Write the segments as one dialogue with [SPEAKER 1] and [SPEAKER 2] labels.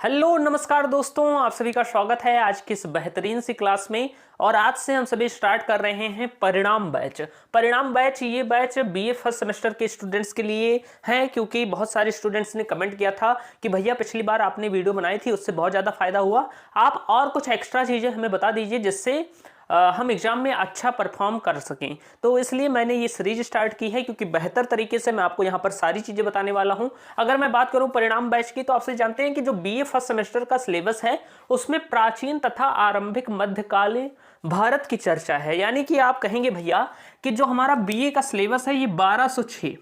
[SPEAKER 1] Hello नमस्कार दोस्तों, आप सभी का स्वागत है आज की इस बेहतरीन सी क्लास में। और आज से हम सभी स्टार्ट कर रहे हैं परिणाम बैच। ये बैच बीए फर्स्ट सेमेस्टर के स्टूडेंट्स के लिए है, क्योंकि बहुत सारे स्टूडेंट्स ने कमेंट किया था कि भैया पिछली बार आपने वीडियो बनाई थी उससे बहुत ज़्यादा फायदा हुआ, आप और कुछ एक्स्ट्रा चीज़ें हमें बता दीजिए जिससे हम एग्जाम में अच्छा परफॉर्म कर सकें। तो इसलिए मैंने ये सीरीज स्टार्ट की है, क्योंकि बेहतर तरीके से मैं आपको यहाँ पर सारी चीज़ें बताने वाला हूँ। अगर मैं बात करूँ परिणाम बैच की, तो आपसे जानते हैं कि जो बीए फर्स्ट सेमेस्टर का सिलेबस है उसमें प्राचीन तथा आरंभिक मध्यकालीन भारत की चर्चा है। यानी कि आप कहेंगे भैया कि जो हमारा बीए का सिलेबस है ये 1206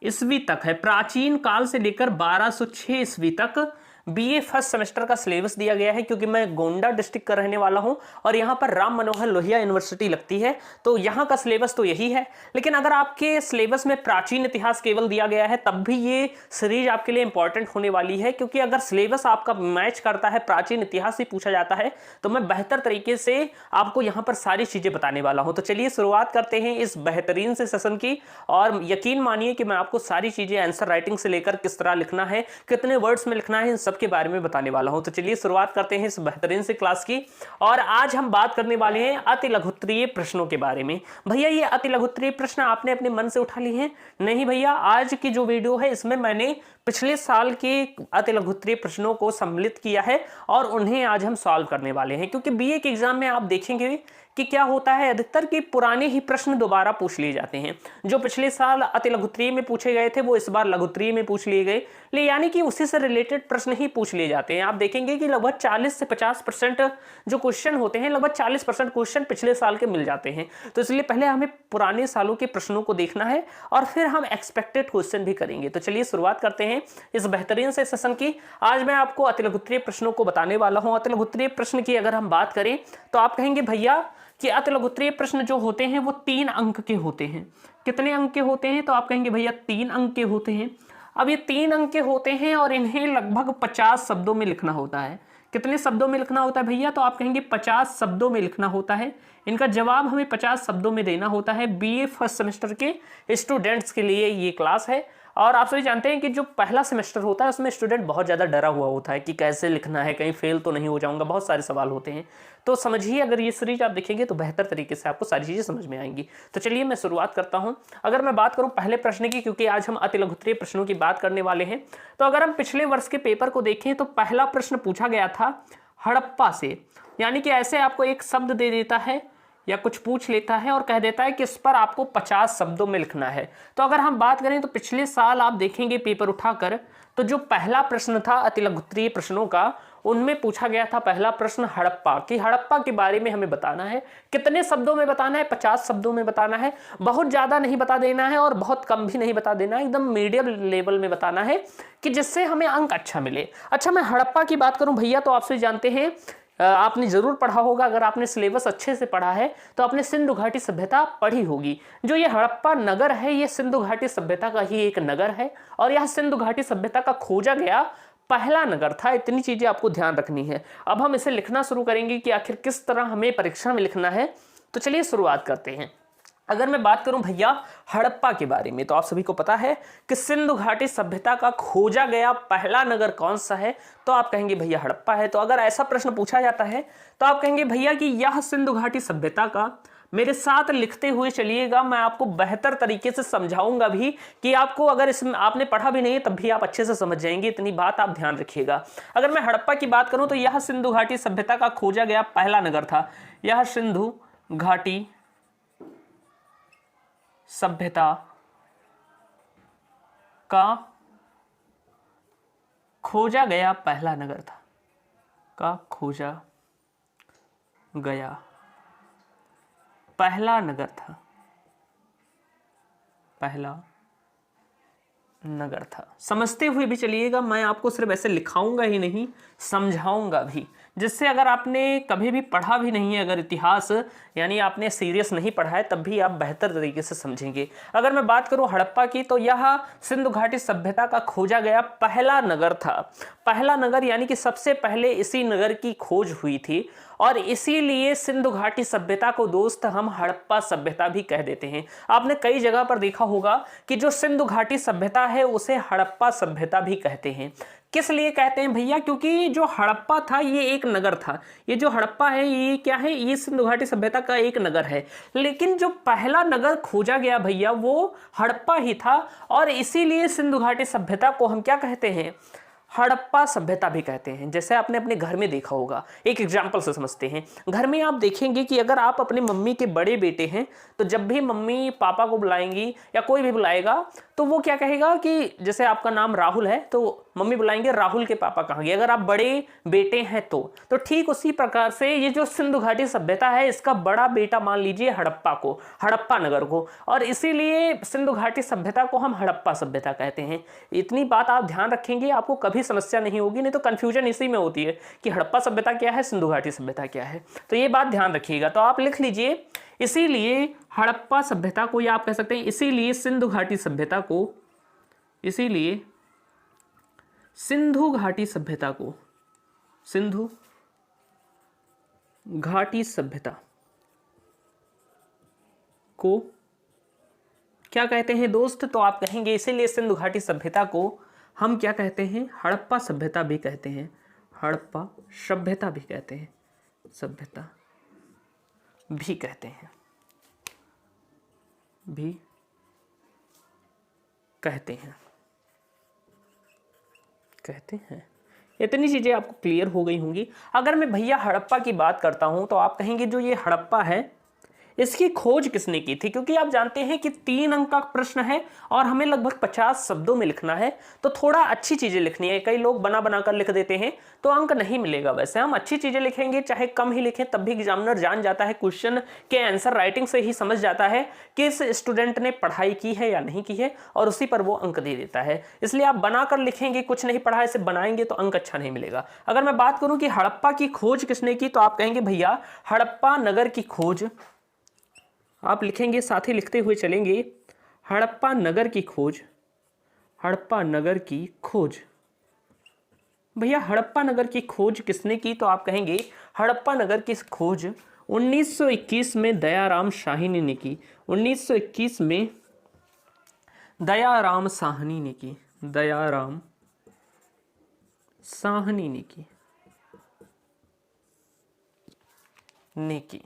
[SPEAKER 1] ईस्वी तक है, प्राचीन काल से लेकर 1206 ईस्वी तक बीए फर्स्ट सेमेस्टर का सिलेबस दिया गया है। क्योंकि मैं गोंडा डिस्ट्रिक्ट का रहने वाला हूं और यहां पर राम मनोहर लोहिया यूनिवर्सिटी लगती है, तो यहां का सिलेबस तो यही है। लेकिन अगर आपके सिलेबस में प्राचीन इतिहास केवल दिया गया है तब भी ये सीरीज आपके लिए इंपॉर्टेंट होने वाली है, क्योंकि अगर सिलेबस आपका मैच करता है, प्राचीन इतिहास ही पूछा जाता है, तो मैं बेहतर तरीके से आपको यहाँ पर सारी चीजें बताने वाला हूँ। तो चलिए शुरुआत करते हैं इस बेहतरीन से सेशन की। और यकीन मानिए कि मैं आपको सारी चीजें आंसर राइटिंग से लेकर किस तरह लिखना है, कितने वर्ड्स में लिखना है, इन सब के बारे में बताने वाला हूं। तो चलिए शुरुआत करते हैं इस बेहतरीन से क्लास की। और आज हम बात करने वाले हैं अति लघुत्तरीय प्रश्नों के बारे में। भैया ये अति लघुत्तरीय प्रश्न आपने अपने मन से उठा लिए हैं? नहीं भैया, आज की जो वीडियो है इसमें मैंने पिछले साल के अति लघुत्तरीय प्रश्नों को सम्मिलित किया है और उन्हें आज हम सॉल्व करने वाले हैं। क्योंकि बीए के एग्जाम में आप देखेंगे कि क्या होता है, अधिकतर के पुराने ही प्रश्न दोबारा पूछ लिए जाते हैं। जो पिछले साल अति लघुत्तरीय में पूछे गए थे वो इस बार लघुत्तरीय में पूछ लिए गए, यानी कि उसी से रिलेटेड प्रश्न ही पूछ लिए जाते हैं। आप देखेंगे कि लगभग 40 से 50% जो क्वेश्चन होते हैं, लगभग 40% क्वेश्चन पिछले साल के मिल जाते हैं। तो इसलिए पहले हमें पुराने सालों के प्रश्नों को देखना है और फिर हम एक्सपेक्टेड क्वेश्चन भी करेंगे। तो चलिए शुरुआत करते हैं इस बेहतरीन से सेशन की। आज मैं आपको अति लघुत्तरीय प्रश्नों को बताने वाला हूं। अति लघुत्तरीय प्रश्न की अगर हम बात करें तो आप कहेंगे भैया कि अति लघुत्तरीय प्रश्न जो होते हैं वो 3 अंक के होते हैं। कितने अंक के होते हैं? तो आप कहेंगे भैया 3 अंक के होते हैं। अब ये 3 अंक के होते हैं और इन्हें लगभग 50 शब्दों में लिखना होता है। कितने शब्दों में लिखना होता है भैया? तो आप कहेंगे 50 शब्दों में लिखना होता है। इनका जवाब हमें 50 शब्दों में देना होता है। बीए फर्स्ट सेमेस्टर के स्टूडेंट्स के लिए ये क्लास है। और आप सभी जानते हैं कि जो पहला सेमेस्टर होता है उसमें स्टूडेंट बहुत ज़्यादा डरा हुआ होता है कि कैसे लिखना है, कहीं फेल तो नहीं हो जाऊंगा, बहुत सारे सवाल होते हैं। तो समझिए, अगर ये सीरीज आप देखेंगे तो बेहतर तरीके से आपको सारी चीज़ें समझ में आएंगी। तो चलिए मैं शुरुआत करता हूं। अगर मैं बात करूं पहले प्रश्न की, क्योंकि आज हम अति लघुत्तरीय प्रश्नों की बात करने वाले हैं, तो अगर हम पिछले वर्ष के पेपर को देखें तो पहला प्रश्न पूछा गया था हड़प्पा से। यानी कि ऐसे आपको एक शब्द दे देता है या कुछ पूछ लेता है और कह देता है कि इस पर आपको 50 शब्दों में लिखना है। तो अगर हम बात करें तो पिछले साल आप देखेंगे पेपर उठाकर, तो जो पहला प्रश्न था अति लघुत्तरीय प्रश्नों का, उनमें पूछा गया था पहला प्रश्न हड़प्पा कि हड़प्पा के बारे में हमें बताना है। कितने शब्दों में बताना है? 50 शब्दों में बताना है। बहुत ज़्यादा नहीं बता देना है और बहुत कम भी नहीं बता देना है, एकदम मीडियम लेवल में बताना है कि जिससे हमें अंक अच्छा मिले। अच्छा, मैं हड़प्पा की बात करूं भैया, तो आपसे जानते हैं, आपने जरूर पढ़ा होगा, अगर आपने सिलेबस अच्छे से पढ़ा है तो आपने सिंधु घाटी सभ्यता पढ़ी होगी। जो ये हड़प्पा नगर है ये सिंधु घाटी सभ्यता का ही एक नगर है और यह सिंधु घाटी सभ्यता का खोजा गया पहला नगर था। इतनी चीजें आपको ध्यान रखनी है। अब हम इसे लिखना शुरू करेंगे कि आखिर किस तरह हमें परीक्षा में लिखना है। तो चलिए शुरुआत करते हैं। अगर मैं बात करूं भैया हड़प्पा के बारे में, तो आप सभी को पता है कि सिंधु घाटी सभ्यता का खोजा गया पहला नगर कौन सा है? तो आप कहेंगे भैया हड़प्पा है। तो अगर ऐसा प्रश्न पूछा जाता है तो आप कहेंगे भैया कि यह सिंधु घाटी सभ्यता का, मेरे साथ लिखते हुए चलिएगा, मैं आपको बेहतर तरीके से समझाऊंगा भी कि आपको, अगर इसमें आपने पढ़ा भी नहीं है तब भी आप अच्छे से समझ जाएंगे। इतनी बात आप ध्यान रखिएगा। अगर मैं हड़प्पा की बात करूं तो यह सिंधु घाटी सभ्यता का खोजा गया पहला नगर था। यह सिंधु घाटी सभ्यता का खोजा गया पहला नगर था। का खोजा गया पहला नगर था। पहला नगर था। समझते हुए भी चलिएगा, मैं आपको सिर्फ ऐसे लिखाऊंगा ही नहीं, समझाऊंगा भी, जिससे अगर आपने कभी भी पढ़ा भी नहीं है, अगर इतिहास यानी आपने सीरियस नहीं पढ़ा है, तब भी आप बेहतर तरीके से समझेंगे। अगर मैं बात करूं हड़प्पा की, तो यह सिंधु घाटी सभ्यता का खोजा गया पहला नगर था। पहला नगर यानी कि सबसे पहले इसी नगर की खोज हुई थी और इसीलिए सिंधु घाटी सभ्यता को दोस्त हम हड़प्पा सभ्यता भी कह देते हैं। आपने कई जगह पर देखा होगा कि जो सिंधु घाटी सभ्यता है उसे हड़प्पा सभ्यता भी कहते हैं। किस लिए कहते हैं भैया? क्योंकि जो हड़प्पा था ये एक नगर था। ये जो हड़प्पा है ये क्या है? ये सिंधु घाटी सभ्यता का एक नगर है। लेकिन जो पहला नगर खोजा गया भैया वो हड़प्पा ही था, और इसीलिए सिंधु घाटी सभ्यता को हम क्या कहते हैं? हड़प्पा सभ्यता भी कहते हैं। जैसे आपने अपने घर में देखा होगा, एक एग्जाम्पल से समझते हैं। घर में आप देखेंगे कि अगर आप अपनी मम्मी के बड़े बेटे हैं तो जब भी मम्मी पापा को बुलाएंगी या कोई भी बुलाएगा तो वो क्या कहेगा कि जैसे आपका नाम राहुल है तो मम्मी बुलाएंगे राहुल के पापा कहाँ गए, अगर आप बड़े बेटे हैं तो ठीक उसी प्रकार से ये जो सिंधु घाटी सभ्यता है इसका बड़ा बेटा मान लीजिए हड़प्पा को, हड़प्पा नगर को, और इसीलिए सिंधु घाटी सभ्यता को हम हड़प्पा सभ्यता कहते हैं। इतनी बात आप ध्यान रखेंगे, आपको कभी समस्या नहीं होगी, नहीं तो कंफ्यूजन इसी में होती है कि हड़प्पा सभ्यता क्या है, सिंधु घाटी सभ्यता क्या है। तो ये बात ध्यान रखिएगा। तो आप लिख लीजिए, इसीलिए हड़प्पा सभ्यता को, या आप कह सकते हैं इसीलिए सिंधु घाटी सभ्यता को, इसीलिए सिंधु घाटी सभ्यता को, सिंधु घाटी सभ्यता को क्या कहते हैं दोस्त? तो आप कहेंगे इसीलिए सिंधु घाटी सभ्यता को हम क्या कहते हैं? हड़प्पा सभ्यता भी कहते हैं, हड़प्पा सभ्यता भी कहते हैं, सभ्यता भी कहते हैं, भी कहते हैं, कहते हैं। इतनी चीजें आपको क्लियर हो गई होंगी। अगर मैं भैया हड़प्पा की बात करता हूं तो आप कहेंगे जो ये हड़प्पा है इसकी खोज किसने की थी? क्योंकि आप जानते हैं कि 3 अंक का प्रश्न है और हमें लगभग 50 शब्दों में लिखना है, तो थोड़ा अच्छी चीजें लिखनी है। कई लोग बना बना कर लिख देते हैं तो अंक नहीं मिलेगा। वैसे हम अच्छी चीजें लिखेंगे, चाहे कम ही लिखें, तब भी एग्जामिनर जान जाता है, क्वेश्चन के आंसर राइटिंग से ही समझ जाता है कि इस स्टूडेंट ने पढ़ाई की है या नहीं की है, और उसी पर वो अंक दे देता है। इसलिए आप बनाकर लिखेंगे, कुछ नहीं पढ़ा इसे बनाएंगे तो अंक अच्छा नहीं मिलेगा। अगर मैं बात करूं कि हड़प्पा की खोज किसने की, तो आप कहेंगे भैया हड़प्पा नगर की खोज, आप लिखेंगे साथ ही लिखते हुए चलेंगे, हड़प्पा नगर की खोज, हड़प्पा नगर की खोज। भैया हड़प्पा नगर की खोज किसने की? तो आप कहेंगे हड़प्पा नगर की खोज 1921 में दयाराम साहनी ने की। 1921 में दयाराम साहनी ने की, दयाराम साहनी ने की,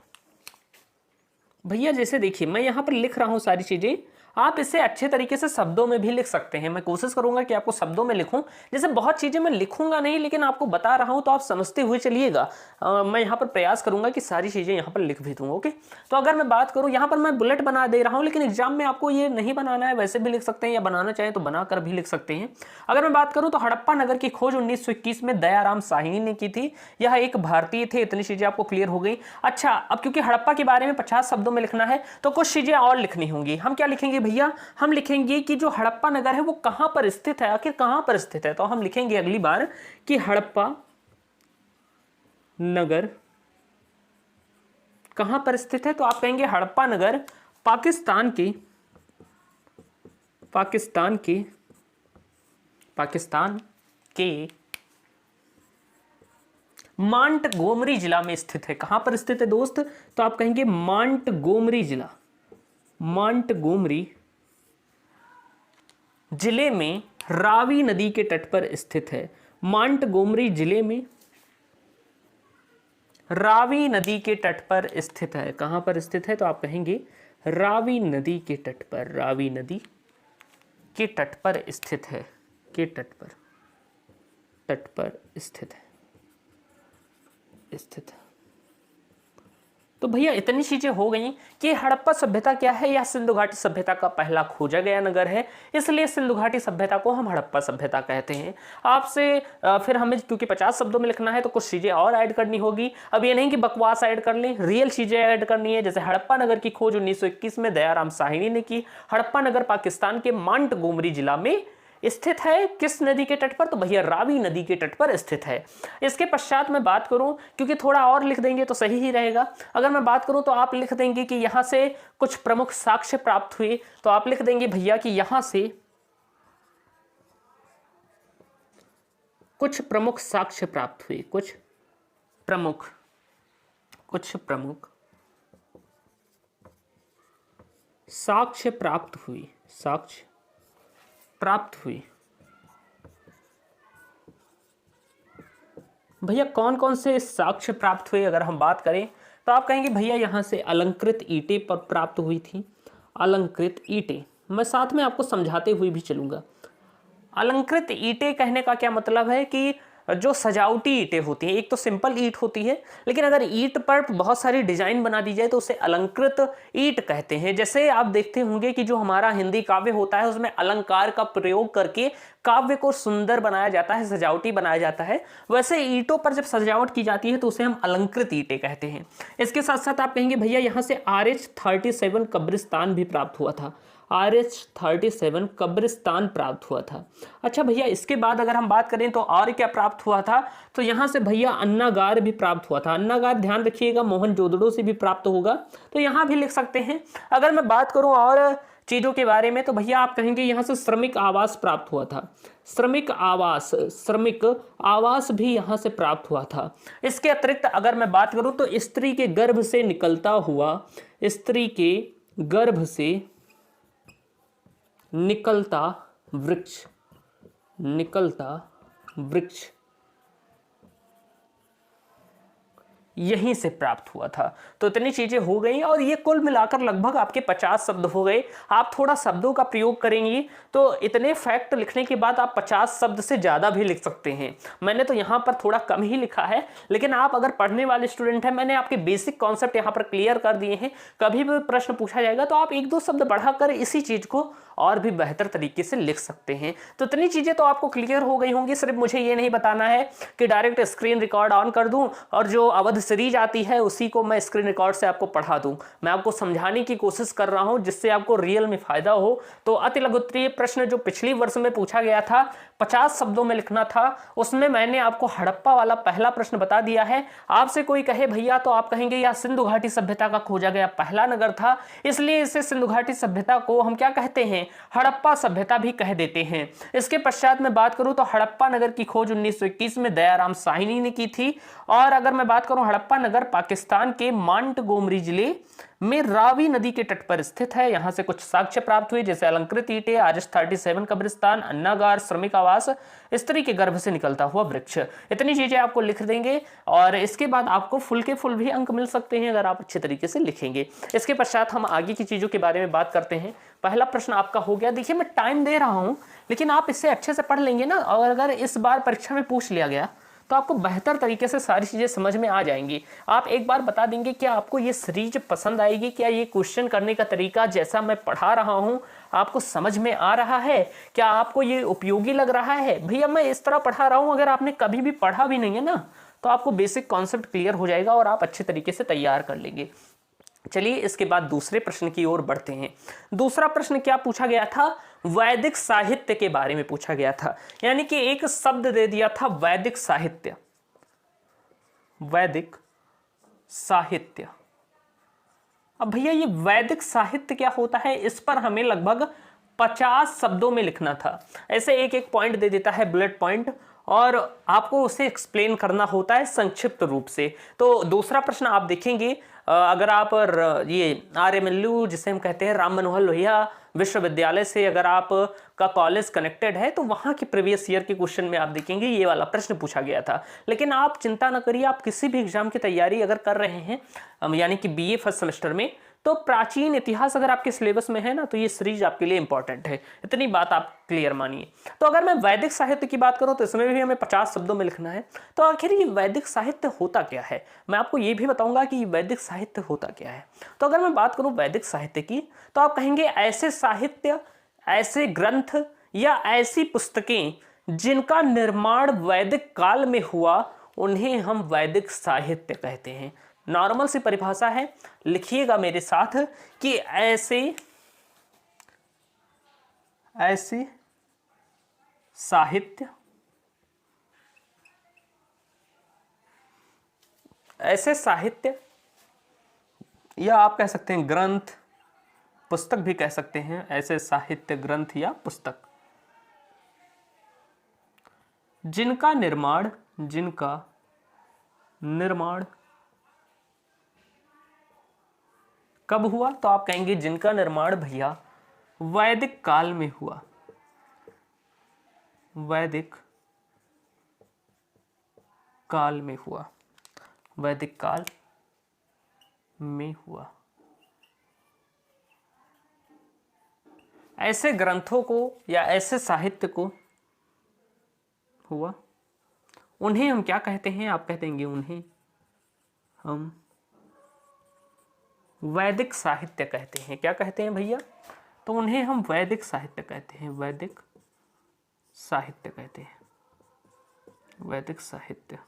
[SPEAKER 1] भैया जैसे देखिए मैं यहां पर लिख रहा हूं सारी चीजें, आप इसे अच्छे तरीके से शब्दों में भी लिख सकते हैं। मैं कोशिश करूंगा कि आपको शब्दों में लिखूं, जैसे बहुत चीजें मैं लिखूंगा नहीं लेकिन आपको बता रहा हूं तो आप समझते हुए चलिएगा। मैं यहां पर प्रयास करूंगा कि सारी चीजें यहां पर लिख भी दूं। ओके, तो अगर मैं बात करूं, यहां पर मैं बुलेट बना दे रहा हूं, लेकिन एग्जाम में आपको ये नहीं बनाना है, वैसे भी लिख सकते हैं या बनाना चाहें तो बनाकर भी लिख सकते हैं। अगर मैं बात करूं तो हड़प्पा नगर की खोज 1921 में दयाराम साहनी ने की थी। यह एक भारतीय थे। इतनी चीजें आपको क्लियर हो गई। अच्छा, अब क्योंकि हड़प्पा के बारे में 50 शब्दों में लिखना है तो कुछ चीजें और लिखनी होंगी। हम क्या लिखेंगे भैया? हम लिखेंगे कि जो हड़प्पा नगर है वो कहां पर स्थित है, आखिर कहां पर स्थित है। तो हम लिखेंगे अगली बार कि हड़प्पा नगर कहां पर स्थित है। तो आप कहेंगे हड़प्पा नगर पाकिस्तान के मांटगोमरी जिला में स्थित है। कहां पर स्थित है दोस्त? तो आप कहेंगे मांटगोमरी जिला, मांटगोमरी जिले में रावी नदी के तट पर स्थित है। मांटगोमरी जिले में रावी नदी के तट पर स्थित है। कहां पर स्थित है? तो आप कहेंगे रावी नदी के तट पर, रावी नदी के तट पर स्थित है, के तट पर स्थित है। तो भैया इतनी चीजें हो गई कि हड़प्पा सभ्यता क्या है, या सिंधु घाटी सभ्यता का पहला खोजा गया नगर है, इसलिए सिंधु घाटी सभ्यता को हम हड़प्पा सभ्यता कहते हैं। आपसे फिर हमें क्योंकि 50 शब्दों में लिखना है तो कुछ चीजें और ऐड करनी होगी। अब ये नहीं कि बकवास ऐड कर लें, रियल चीजें ऐड करनी है। जैसे हड़प्पा नगर की खोज 1921 में दयाराम साहनी ने की। हड़प्पा नगर पाकिस्तान के मांटगोमरी जिला में स्थित है। किस नदी के तट पर? तो भैया रावी नदी के तट पर स्थित है। इसके पश्चात मैं बात करूं, क्योंकि थोड़ा और लिख देंगे तो सही ही रहेगा। अगर मैं बात करूं तो आप लिख देंगे कि यहां से कुछ प्रमुख साक्ष्य प्राप्त हुए। तो आप लिख देंगे भैया कि यहां से कुछ प्रमुख साक्ष्य प्राप्त हुए, कुछ प्रमुख साक्ष्य प्राप्त हुई, भैया कौन कौन से साक्ष्य प्राप्त हुए अगर हम बात करें तो आप कहेंगे भैया यहाँ से अलंकृत ईंटें पर प्राप्त हुई थी। अलंकृत ईंटें मैं साथ में आपको समझाते हुए भी चलूंगा। अलंकृत ईंटें कहने का क्या मतलब है कि जो सजावटी ईंटें होती हैं, एक तो सिंपल ईंट होती है, लेकिन अगर ईंट पर बहुत सारी डिजाइन बना दी जाए तो उसे अलंकृत ईंट कहते हैं। जैसे आप देखते होंगे कि जो हमारा हिंदी काव्य होता है उसमें अलंकार का प्रयोग करके काव्य को सुंदर बनाया जाता है, सजावटी बनाया जाता है, वैसे ईंटों पर जब सजावट की जाती है तो उसे हम अलंकृत ईंटें कहते हैं। इसके साथ साथ आप कहेंगे भैया यहाँ से RH-37 कब्रिस्तान भी प्राप्त हुआ था। RH-37 कब्रिस्तान प्राप्त हुआ था। अच्छा भैया इसके बाद अगर हम बात करें तो और क्या प्राप्त हुआ था, तो यहाँ से भैया अन्नागार भी प्राप्त हुआ था। अन्नागार ध्यान रखिएगा मोहनजोदड़ो से भी प्राप्त होगा, तो यहाँ भी लिख सकते हैं। अगर मैं बात करूँ और चीज़ों के बारे में तो भैया आप कहेंगे यहाँ से श्रमिक आवास प्राप्त हुआ था। श्रमिक आवास भी यहाँ से प्राप्त हुआ था। इसके अतिरिक्त अगर मैं बात करूँ तो स्त्री के गर्भ से निकलता हुआ, स्त्री के गर्भ से निकलता वृक्ष यहीं से प्राप्त हुआ था। तो इतनी चीजें हो गई और ये कुल मिलाकर लगभग आपके 50 शब्द हो गए। आप थोड़ा शब्दों का प्रयोग करेंगे तो इतने फैक्ट लिखने के बाद आप 50 शब्द से ज्यादा भी लिख सकते हैं। मैंने तो यहाँ पर थोड़ा कम ही लिखा है, लेकिन आप अगर पढ़ने वाले स्टूडेंट हैं, मैंने आपके बेसिक कॉन्सेप्ट यहाँ पर क्लियर कर दिए हैं। कभी भी प्रश्न पूछा जाएगा तो आप एक दो शब्द बढ़ाकर इसी चीज को और भी बेहतर तरीके से लिख सकते हैं। तो इतनी चीजें तो आपको क्लियर हो गई होंगी। सिर्फ मुझे ये नहीं बताना है कि डायरेक्ट स्क्रीन रिकॉर्ड ऑन कर दूं और जो अवध सीरीज आती है उसी को मैं स्क्रीन रिकॉर्ड से आपको पढ़ा दूं। मैं आपको समझाने की कोशिश कर रहा हूं जिससे आपको रियल में फायदा हो। तो अति लघुत्तरीय प्रश्न जो पिछली वर्ष में पूछा गया था 50 शब्दों में लिखना था, उसमें मैंने आपको हड़प्पा वाला पहला प्रश्न बता दिया है। आपसे कोई कहे भैया तो आप कहेंगे यह सिंधु घाटी सभ्यता का खोजा गया पहला नगर था, इसलिए इसे सिंधु घाटी सभ्यता को हम क्या कहते हैं, हड़प्पा सभ्यता भी कह देते हैं। इसके पश्चात मैं बात करूं तो हड़प्पा नगर की खोज 1921 में दयाराम साहनी ने की थी। और अगर मैं बात करूं हड़प्पा नगर पाकिस्तान के मांटगोमरी जिले में रावी नदी के तट पर स्थित है। यहां से कुछ साक्ष्य प्राप्त हुए जैसे अलंकृत ईंटें, RH-37 कब्रिस्तान, अन्नागार, श्रमिक आवास, स्त्री के गर्भ से निकलता हुआ वृक्ष। इतनी चीजें आपको लिख देंगे और इसके बाद आपको फुल के फुल भी अंक मिल सकते हैं अगर आप अच्छे तरीके से लिखेंगे। इसके पश्चात हम आगे की चीजों के बारे में बात करते हैं। पहला प्रश्न आपका हो गया। देखिए मैं टाइम दे रहा हूं लेकिन आप इससे अच्छे से पढ़ लेंगे ना, और अगर इस बार परीक्षा में पूछ लिया गया तो आपको बेहतर तरीके से सारी चीजें समझ में आ जाएंगी। आप एक बार बता देंगे क्या आपको ये सीरीज पसंद आएगी, क्या ये क्वेश्चन करने का तरीका जैसा मैं पढ़ा रहा हूं आपको समझ में आ रहा है, क्या आपको ये उपयोगी लग रहा है। भैया मैं इस तरह पढ़ा रहा हूं, अगर आपने कभी भी पढ़ा भी नहीं है ना तो आपको बेसिक कॉन्सेप्ट क्लियर हो जाएगा और आप अच्छे तरीके से तैयार कर लेंगे। चलिए इसके बाद दूसरे प्रश्न की ओर बढ़ते हैं। दूसरा प्रश्न क्या पूछा गया था, वैदिक साहित्य के बारे में पूछा गया था। यानी कि एक शब्द दे दिया था वैदिक साहित्य। वैदिक साहित्य। अब भैया ये वैदिक साहित्य क्या होता है, इस पर हमें लगभग 50 शब्दों में लिखना था। ऐसे एक एक पॉइंट दे देता है, बुलेट पॉइंट, और आपको उसे एक्सप्लेन करना होता है संक्षिप्त रूप से। तो दूसरा प्रश्न आप देखेंगे, अगर आप ये RMLU जिसे हम कहते हैं राम मनोहर लोहिया विश्वविद्यालय से अगर आप का कॉलेज कनेक्टेड है तो वहाँ के प्रीवियस ईयर के क्वेश्चन में आप देखेंगे ये वाला प्रश्न पूछा गया था। लेकिन आप चिंता न करिए, आप किसी भी एग्जाम की तैयारी अगर कर रहे हैं यानी कि BA फर्स्ट सेमेस्टर में, तो प्राचीन इतिहास अगर आपके सिलेबस में है ना तो ये सीरीज आपके लिए इंपॉर्टेंट है। इतनी बात आप क्लियर मानिए। तो अगर मैं वैदिक साहित्य की बात करूं तो इसमें भी हमें 50 शब्दों में लिखना है। तो आखिर ये वैदिक साहित्य होता क्या है, मैं आपको ये भी बताऊंगा कि वैदिक साहित्य होता क्या है। तो अगर मैं बात करूं वैदिक साहित्य की तो आप कहेंगे ऐसे साहित्य, ऐसे ग्रंथ या ऐसी पुस्तकें जिनका निर्माण वैदिक काल में हुआ उन्हें हम वैदिक साहित्य कहते हैं। नॉर्मल सी परिभाषा है, लिखिएगा मेरे साथ कि ऐसे साहित्य, ऐसे साहित्य या आप कह सकते हैं ग्रंथ, पुस्तक भी कह सकते हैं, ऐसे साहित्य ग्रंथ या पुस्तक जिनका निर्माण कब हुआ, तो आप कहेंगे जिनका निर्माण भैया वैदिक काल में हुआ। वैदिक काल में हुआ, वैदिक काल में हुआ। ऐसे ग्रंथों को या ऐसे साहित्य को हुआ, उन्हें हम क्या कहते हैं? आप कह देंगे उन्हें हम वैदिक साहित्य कहते हैं। क्या कहते हैं भैया? तो उन्हें हम वैदिक साहित्य कहते हैं, वैदिक साहित्य कहते हैं, वैदिक साहित्य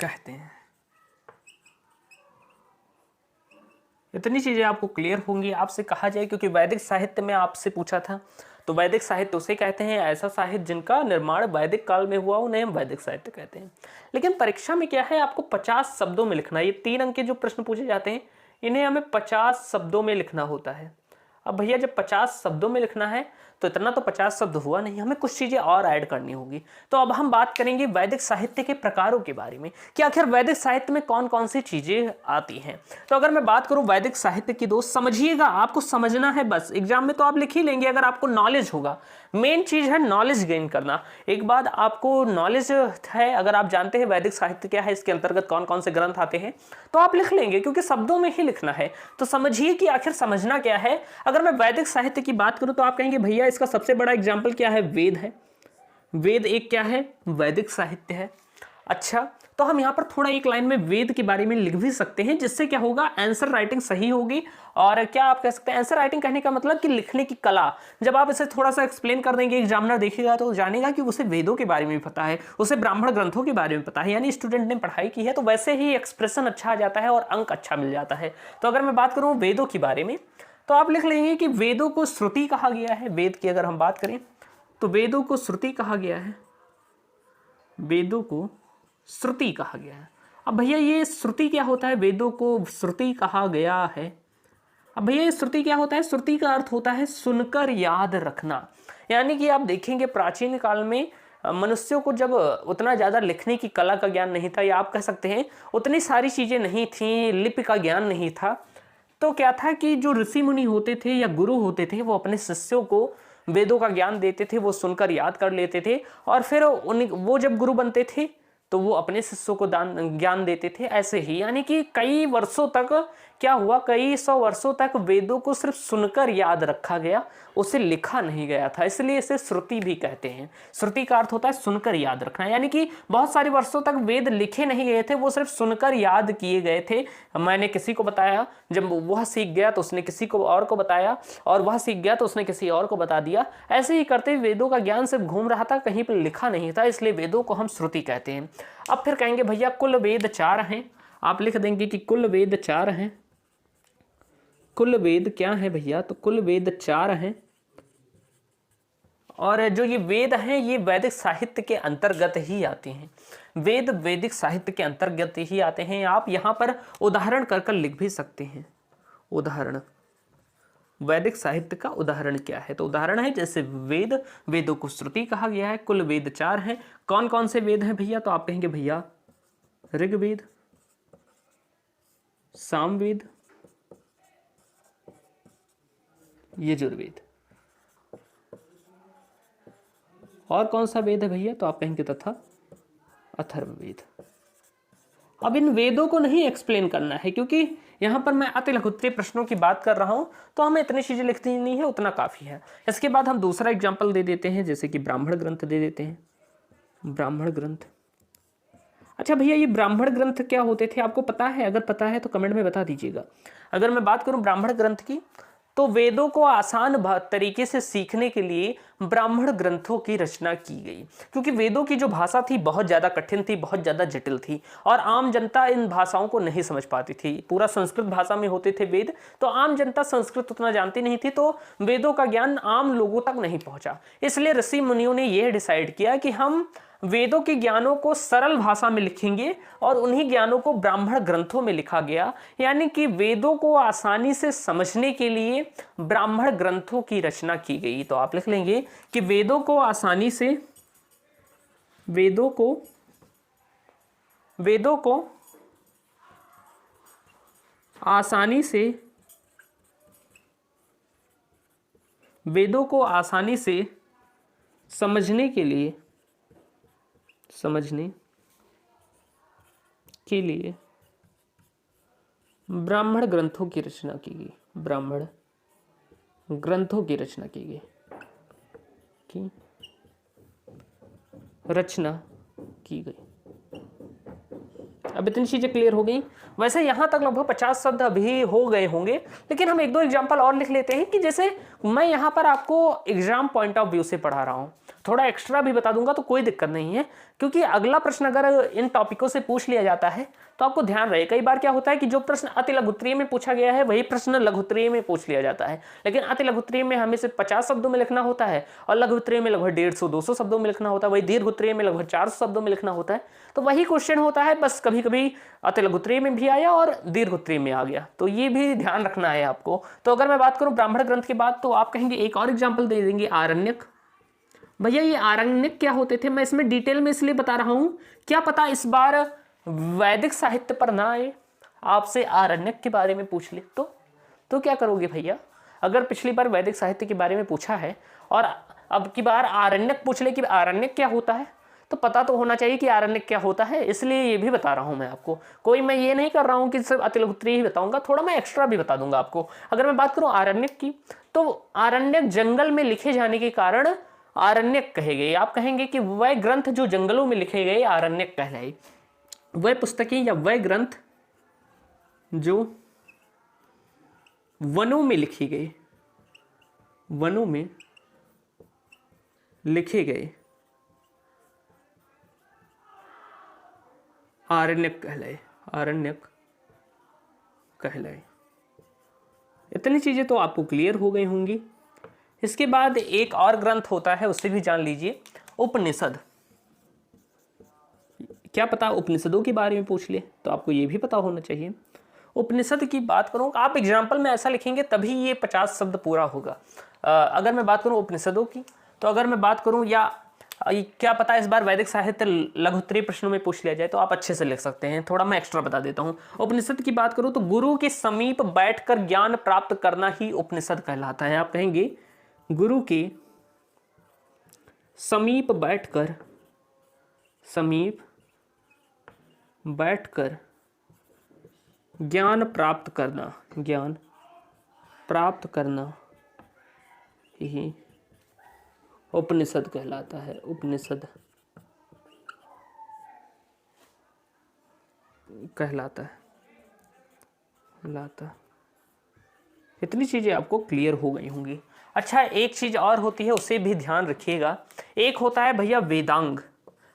[SPEAKER 1] कहते हैं। इतनी चीजें आपको क्लियर होंगी। आपसे कहा जाए, क्योंकि वैदिक साहित्य में आपसे पूछा था, तो वैदिक साहित्य उसे कहते हैं, ऐसा साहित्य जिनका निर्माण वैदिक काल में हुआ उन्हें हम वैदिक साहित्य कहते हैं। लेकिन परीक्षा में क्या है, आपको 50 शब्दों में लिखना है। ये 3 अंक के जो प्रश्न पूछे जाते हैं इन्हें हमें 50 शब्दों में लिखना होता है। अब भैया जब 50 शब्दों में लिखना है तो इतना तो 50 शब्द हुआ नहीं, हमें कुछ चीजें और ऐड करनी होगी। तो अब हम बात करेंगे वैदिक साहित्य के प्रकारों के बारे में कि आखिर वैदिक साहित्य में कौन कौन सी चीजें आती हैं। तो अगर मैं बात करूं वैदिक साहित्य की, दोस्त समझिएगा, आपको समझना है बस। एग्जाम में तो आप लिख ही लेंगे अगर आपको नॉलेज होगा। मेन चीज है नॉलेज गेन करना। एक बात आपको नॉलेज है, अगर आप जानते हैं वैदिक साहित्य क्या है, इसके अंतर्गत कौन कौन से ग्रंथ आते हैं, तो आप लिख लेंगे, क्योंकि शब्दों में ही लिखना है। तो समझिए कि आखिर समझना क्या है। अगर मैं वैदिक साहित्य की बात करूं तो आप कहेंगे भैया इसका सबसे बड़ा एग्जाम्पल क्या है? वेद है। वेद एक क्या है? वैदिक साहित्य है। अच्छा, तो हम यहां पर थोड़ा एक लाइन में वेद के बारे में लिख भी सकते हैं, जिससे क्या होगा, आंसर राइटिंग सही होगी। और क्या आप कह सकते हैं, आंसर राइटिंग कहने का मतलब कि लिखने की कला। जब आप इसे थोड़ा सा एक्सप्लेन कर देंगे, एग्जामिनर देखेगा तो जानेगा कि उसे वेदों के बारे में पता है, उसे ब्राह्मण ग्रंथों के बारे में पता है, यानी स्टूडेंट ने पढ़ाई की है, तो वैसे ही एक्सप्रेशन अच्छा आ जाता है और अंक अच्छा मिल जाता है। तो अगर मैं बात करूं वेदों के बारे में, तो आप लिख लेंगे कि वेदों को श्रुति कहा गया है। वेद की अगर हम बात करें तो वेदों को श्रुति कहा गया है, वेदों को श्रुति कहा गया है। अब भैया ये श्रुति क्या होता है? वेदों को श्रुति कहा गया है। अब भैया ये श्रुति क्या होता है? श्रुति का अर्थ होता है सुनकर याद रखना। यानी कि आप देखेंगे प्राचीन काल में मनुष्यों को जब उतना ज़्यादा लिखने की कला का ज्ञान नहीं था, या आप कह सकते हैं उतनी सारी चीज़ें नहीं थी, लिपि का ज्ञान नहीं था, तो क्या था कि जो ऋषि मुनि होते थे या गुरु होते थे, वो अपने शिष्यों को वेदों का ज्ञान देते थे, वो सुनकर याद कर लेते थे, और फिर वो जब गुरु बनते थे तो वो अपने शिष्यों को ज्ञान देते थे। ऐसे ही यानी कि कई वर्षों तक क्या हुआ, कई 100 वर्षों तक वेदों को सिर्फ सुनकर याद रखा गया, उसे लिखा नहीं गया था, इसलिए इसे श्रुति भी कहते हैं। श्रुति का अर्थ होता है सुनकर याद रखना, यानी कि बहुत सारे वर्षों तक वेद लिखे नहीं गए थे, वो सिर्फ सुनकर याद किए गए थे। मैंने किसी को बताया, जब वह सीख गया तो उसने किसी को और को बताया, और वह सीख गया तो उसने किसी और को बता दिया। ऐसे ही करते वेदों का ज्ञान सिर्फ घूम रहा था, कहीं पर लिखा नहीं था, इसलिए वेदों को हम श्रुति कहते हैं। अब फिर कहेंगे भैया कुल वेद 4 हैं। आप लिख देंगे कि कुल वेद 4 हैं। कुल वेद क्या है भैया? तो कुल वेद 4 हैं, और जो ये वेद हैं ये वैदिक साहित्य के अंतर्गत ही आते हैं। वेद वैदिक साहित्य के अंतर्गत ही आते हैं। आप यहाँ पर उदाहरण कर कर लिख भी सकते हैं। उदाहरण, वैदिक साहित्य का उदाहरण क्या है? तो उदाहरण है जैसे वेद, वेदों को श्रुति कहा गया है, कुल वेद 4 हैं। कौन कौन से वेद हैं भैया? तो आप कहेंगे भैया ऋग्वेद, सामवेद, यजुर्वेद। और कौन सा वेद है भैया? तो आप कहेंगे तथा अथर्ववेद। अब इन वेदों को नहीं एक्सप्लेन करना है, क्योंकि यहाँ पर मैं अति लघुत्तरीय प्रश्नों की बात कर रहा हूँ, तो हमें इतनी चीजें लिखनी नहीं है, उतना काफी है। इसके बाद हम दूसरा एग्जाम्पल दे देते हैं, जैसे कि ब्राह्मण ग्रंथ दे देते हैं। ब्राह्मण ग्रंथ। अच्छा भैया ये ब्राह्मण ग्रंथ क्या होते थे, आपको पता है? अगर पता है तो कमेंट में बता दीजिएगा। अगर मैं बात करूं ब्राह्मण ग्रंथ की, तो वेदों को आसान तरीके से सीखने के लिए ब्राह्मण ग्रंथों की रचना की गई, क्योंकि वेदों की जो भाषा थी बहुत ज़्यादा कठिन थी, बहुत ज़्यादा जटिल थी, और आम जनता इन भाषाओं को नहीं समझ पाती थी। पूरा संस्कृत भाषा में होते थे वेद, तो आम जनता संस्कृत उतना जानती नहीं थी, तो वेदों का ज्ञान आम लोगों तक नहीं पहुंचा। इसलिए ऋषि मुनियों ने यह डिसाइड किया कि हम वेदों के ज्ञानों को सरल भाषा में लिखेंगे, और उन्हीं ज्ञानों को ब्राह्मण ग्रंथों में लिखा गया। यानी कि वेदों को आसानी से समझने के लिए ब्राह्मण ग्रंथों की रचना की गई। तो आप लिख लेंगे कि वेदों को आसानी से, वेदों को आसानी से, वेदों को आसानी से समझने के लिए समझने के लिए ब्राह्मण ग्रंथों की रचना की गई। ब्राह्मण ग्रंथों की रचना की गई, की रचना की गई। अब इतनी चीजें क्लियर हो गई। वैसे यहां तक लगभग 50 शब्द अभी हो गए होंगे, लेकिन हम एक दो एग्जांपल और लिख लेते हैं कि जैसे मैं यहां पर आपको एग्जाम पॉइंट ऑफ व्यू से पढ़ा रहा हूं, थोड़ा एक्स्ट्रा भी बता दूंगा तो कोई दिक्कत नहीं है, क्योंकि अगला प्रश्न अगर इन टॉपिकों से पूछ लिया जाता है तो आपको ध्यान रहे, कई बार क्या होता है कि जो प्रश्न अति लघुत्तरीय में पूछा गया है वही प्रश्न लघुत्तरीय में पूछ लिया जाता है, लेकिन अति लघुत्तरीय में हमें सिर्फ 50 शब्दों में लिखना होता है और लघुत्तरीय में लगभग 150-200 शब्दों में लिखना होता है, वही दीर्घोत्तरीय में लगभग 400 शब्दों में लिखना होता है। तो वही क्वेश्चन होता है, बस कभी कभी अति लघुत्तरीय में भी आया और दीर्घोत्तरीय में आ गया, तो ये भी ध्यान रखना है आपको। तो अगर मैं बात करूं ब्राह्मण ग्रंथ के बाद, तो आप कहेंगे एक और एग्जाम्पल दे देंगे, आरण्यक। भैया ये आरण्यक क्या होते थे, मैं इसमें डिटेल में इसलिए बता रहा हूं, क्या पता इस बार वैदिक साहित्य पर ना आए, आपसे आरण्यक के बारे में पूछ ले तो क्या करोगे भैया? अगर पिछली बार वैदिक साहित्य के बारे में पूछा है और अब की बार आरण्यक पूछ ले कि आरण्यक क्या होता है, तो पता तो होना चाहिए कि आरण्यक क्या होता है, इसलिए ये भी बता रहा हूं मैं आपको। कोई मैं ये नहीं कर रहा हूं कि सिर्फ अति लघुत्तरीय ही बताऊंगा, थोड़ा मैं एक्स्ट्रा भी बता दूंगा आपको। अगर मैं बात करूं आरण्यक की, तो आरण्यक जंगल में लिखे जाने के कारण आरण्यक कहे गए। आप कहेंगे कि वह ग्रंथ जो जंगलों में लिखे गए आरण्यक कहलाए, वह पुस्तकें या वह ग्रंथ जो वनों में लिखे गए, वनों में लिखे गए आरण्यक कहलाए, आरण्यक कहलाए। इतनी चीजें तो आपको क्लियर हो गई होंगी। इसके बाद एक और ग्रंथ होता है, उससे भी जान लीजिए, उपनिषद। क्या पता उपनिषदों के बारे में पूछ ले तो आपको ये भी पता होना चाहिए। उपनिषद की बात करूं, आप एग्जाम्पल में ऐसा लिखेंगे तभी ये 50 शब्द पूरा होगा। अगर मैं बात करूं उपनिषदों की, तो अगर मैं बात करूं या क्या पता इस बार वैदिक साहित्य लघुत्तरीय प्रश्नों में पूछ लिया जाए तो आप अच्छे से लिख सकते हैं। थोड़ा मैं एक्स्ट्रा बता देता हूं। उपनिषद की बात करूं तो गुरु के समीप बैठकर ज्ञान प्राप्त करना ही उपनिषद कहलाता है। आप कहेंगे गुरु के समीप बैठकर, समीप बैठकर ज्ञान प्राप्त करना, ज्ञान प्राप्त करना ही उपनिषद कहलाता है। उपनिषद कहलाता है, कहलाता। इतनी चीजें आपको क्लियर हो गई होंगी। अच्छा, एक चीज और होती है, उसे भी ध्यान रखिएगा। एक होता है भैया वेदांग।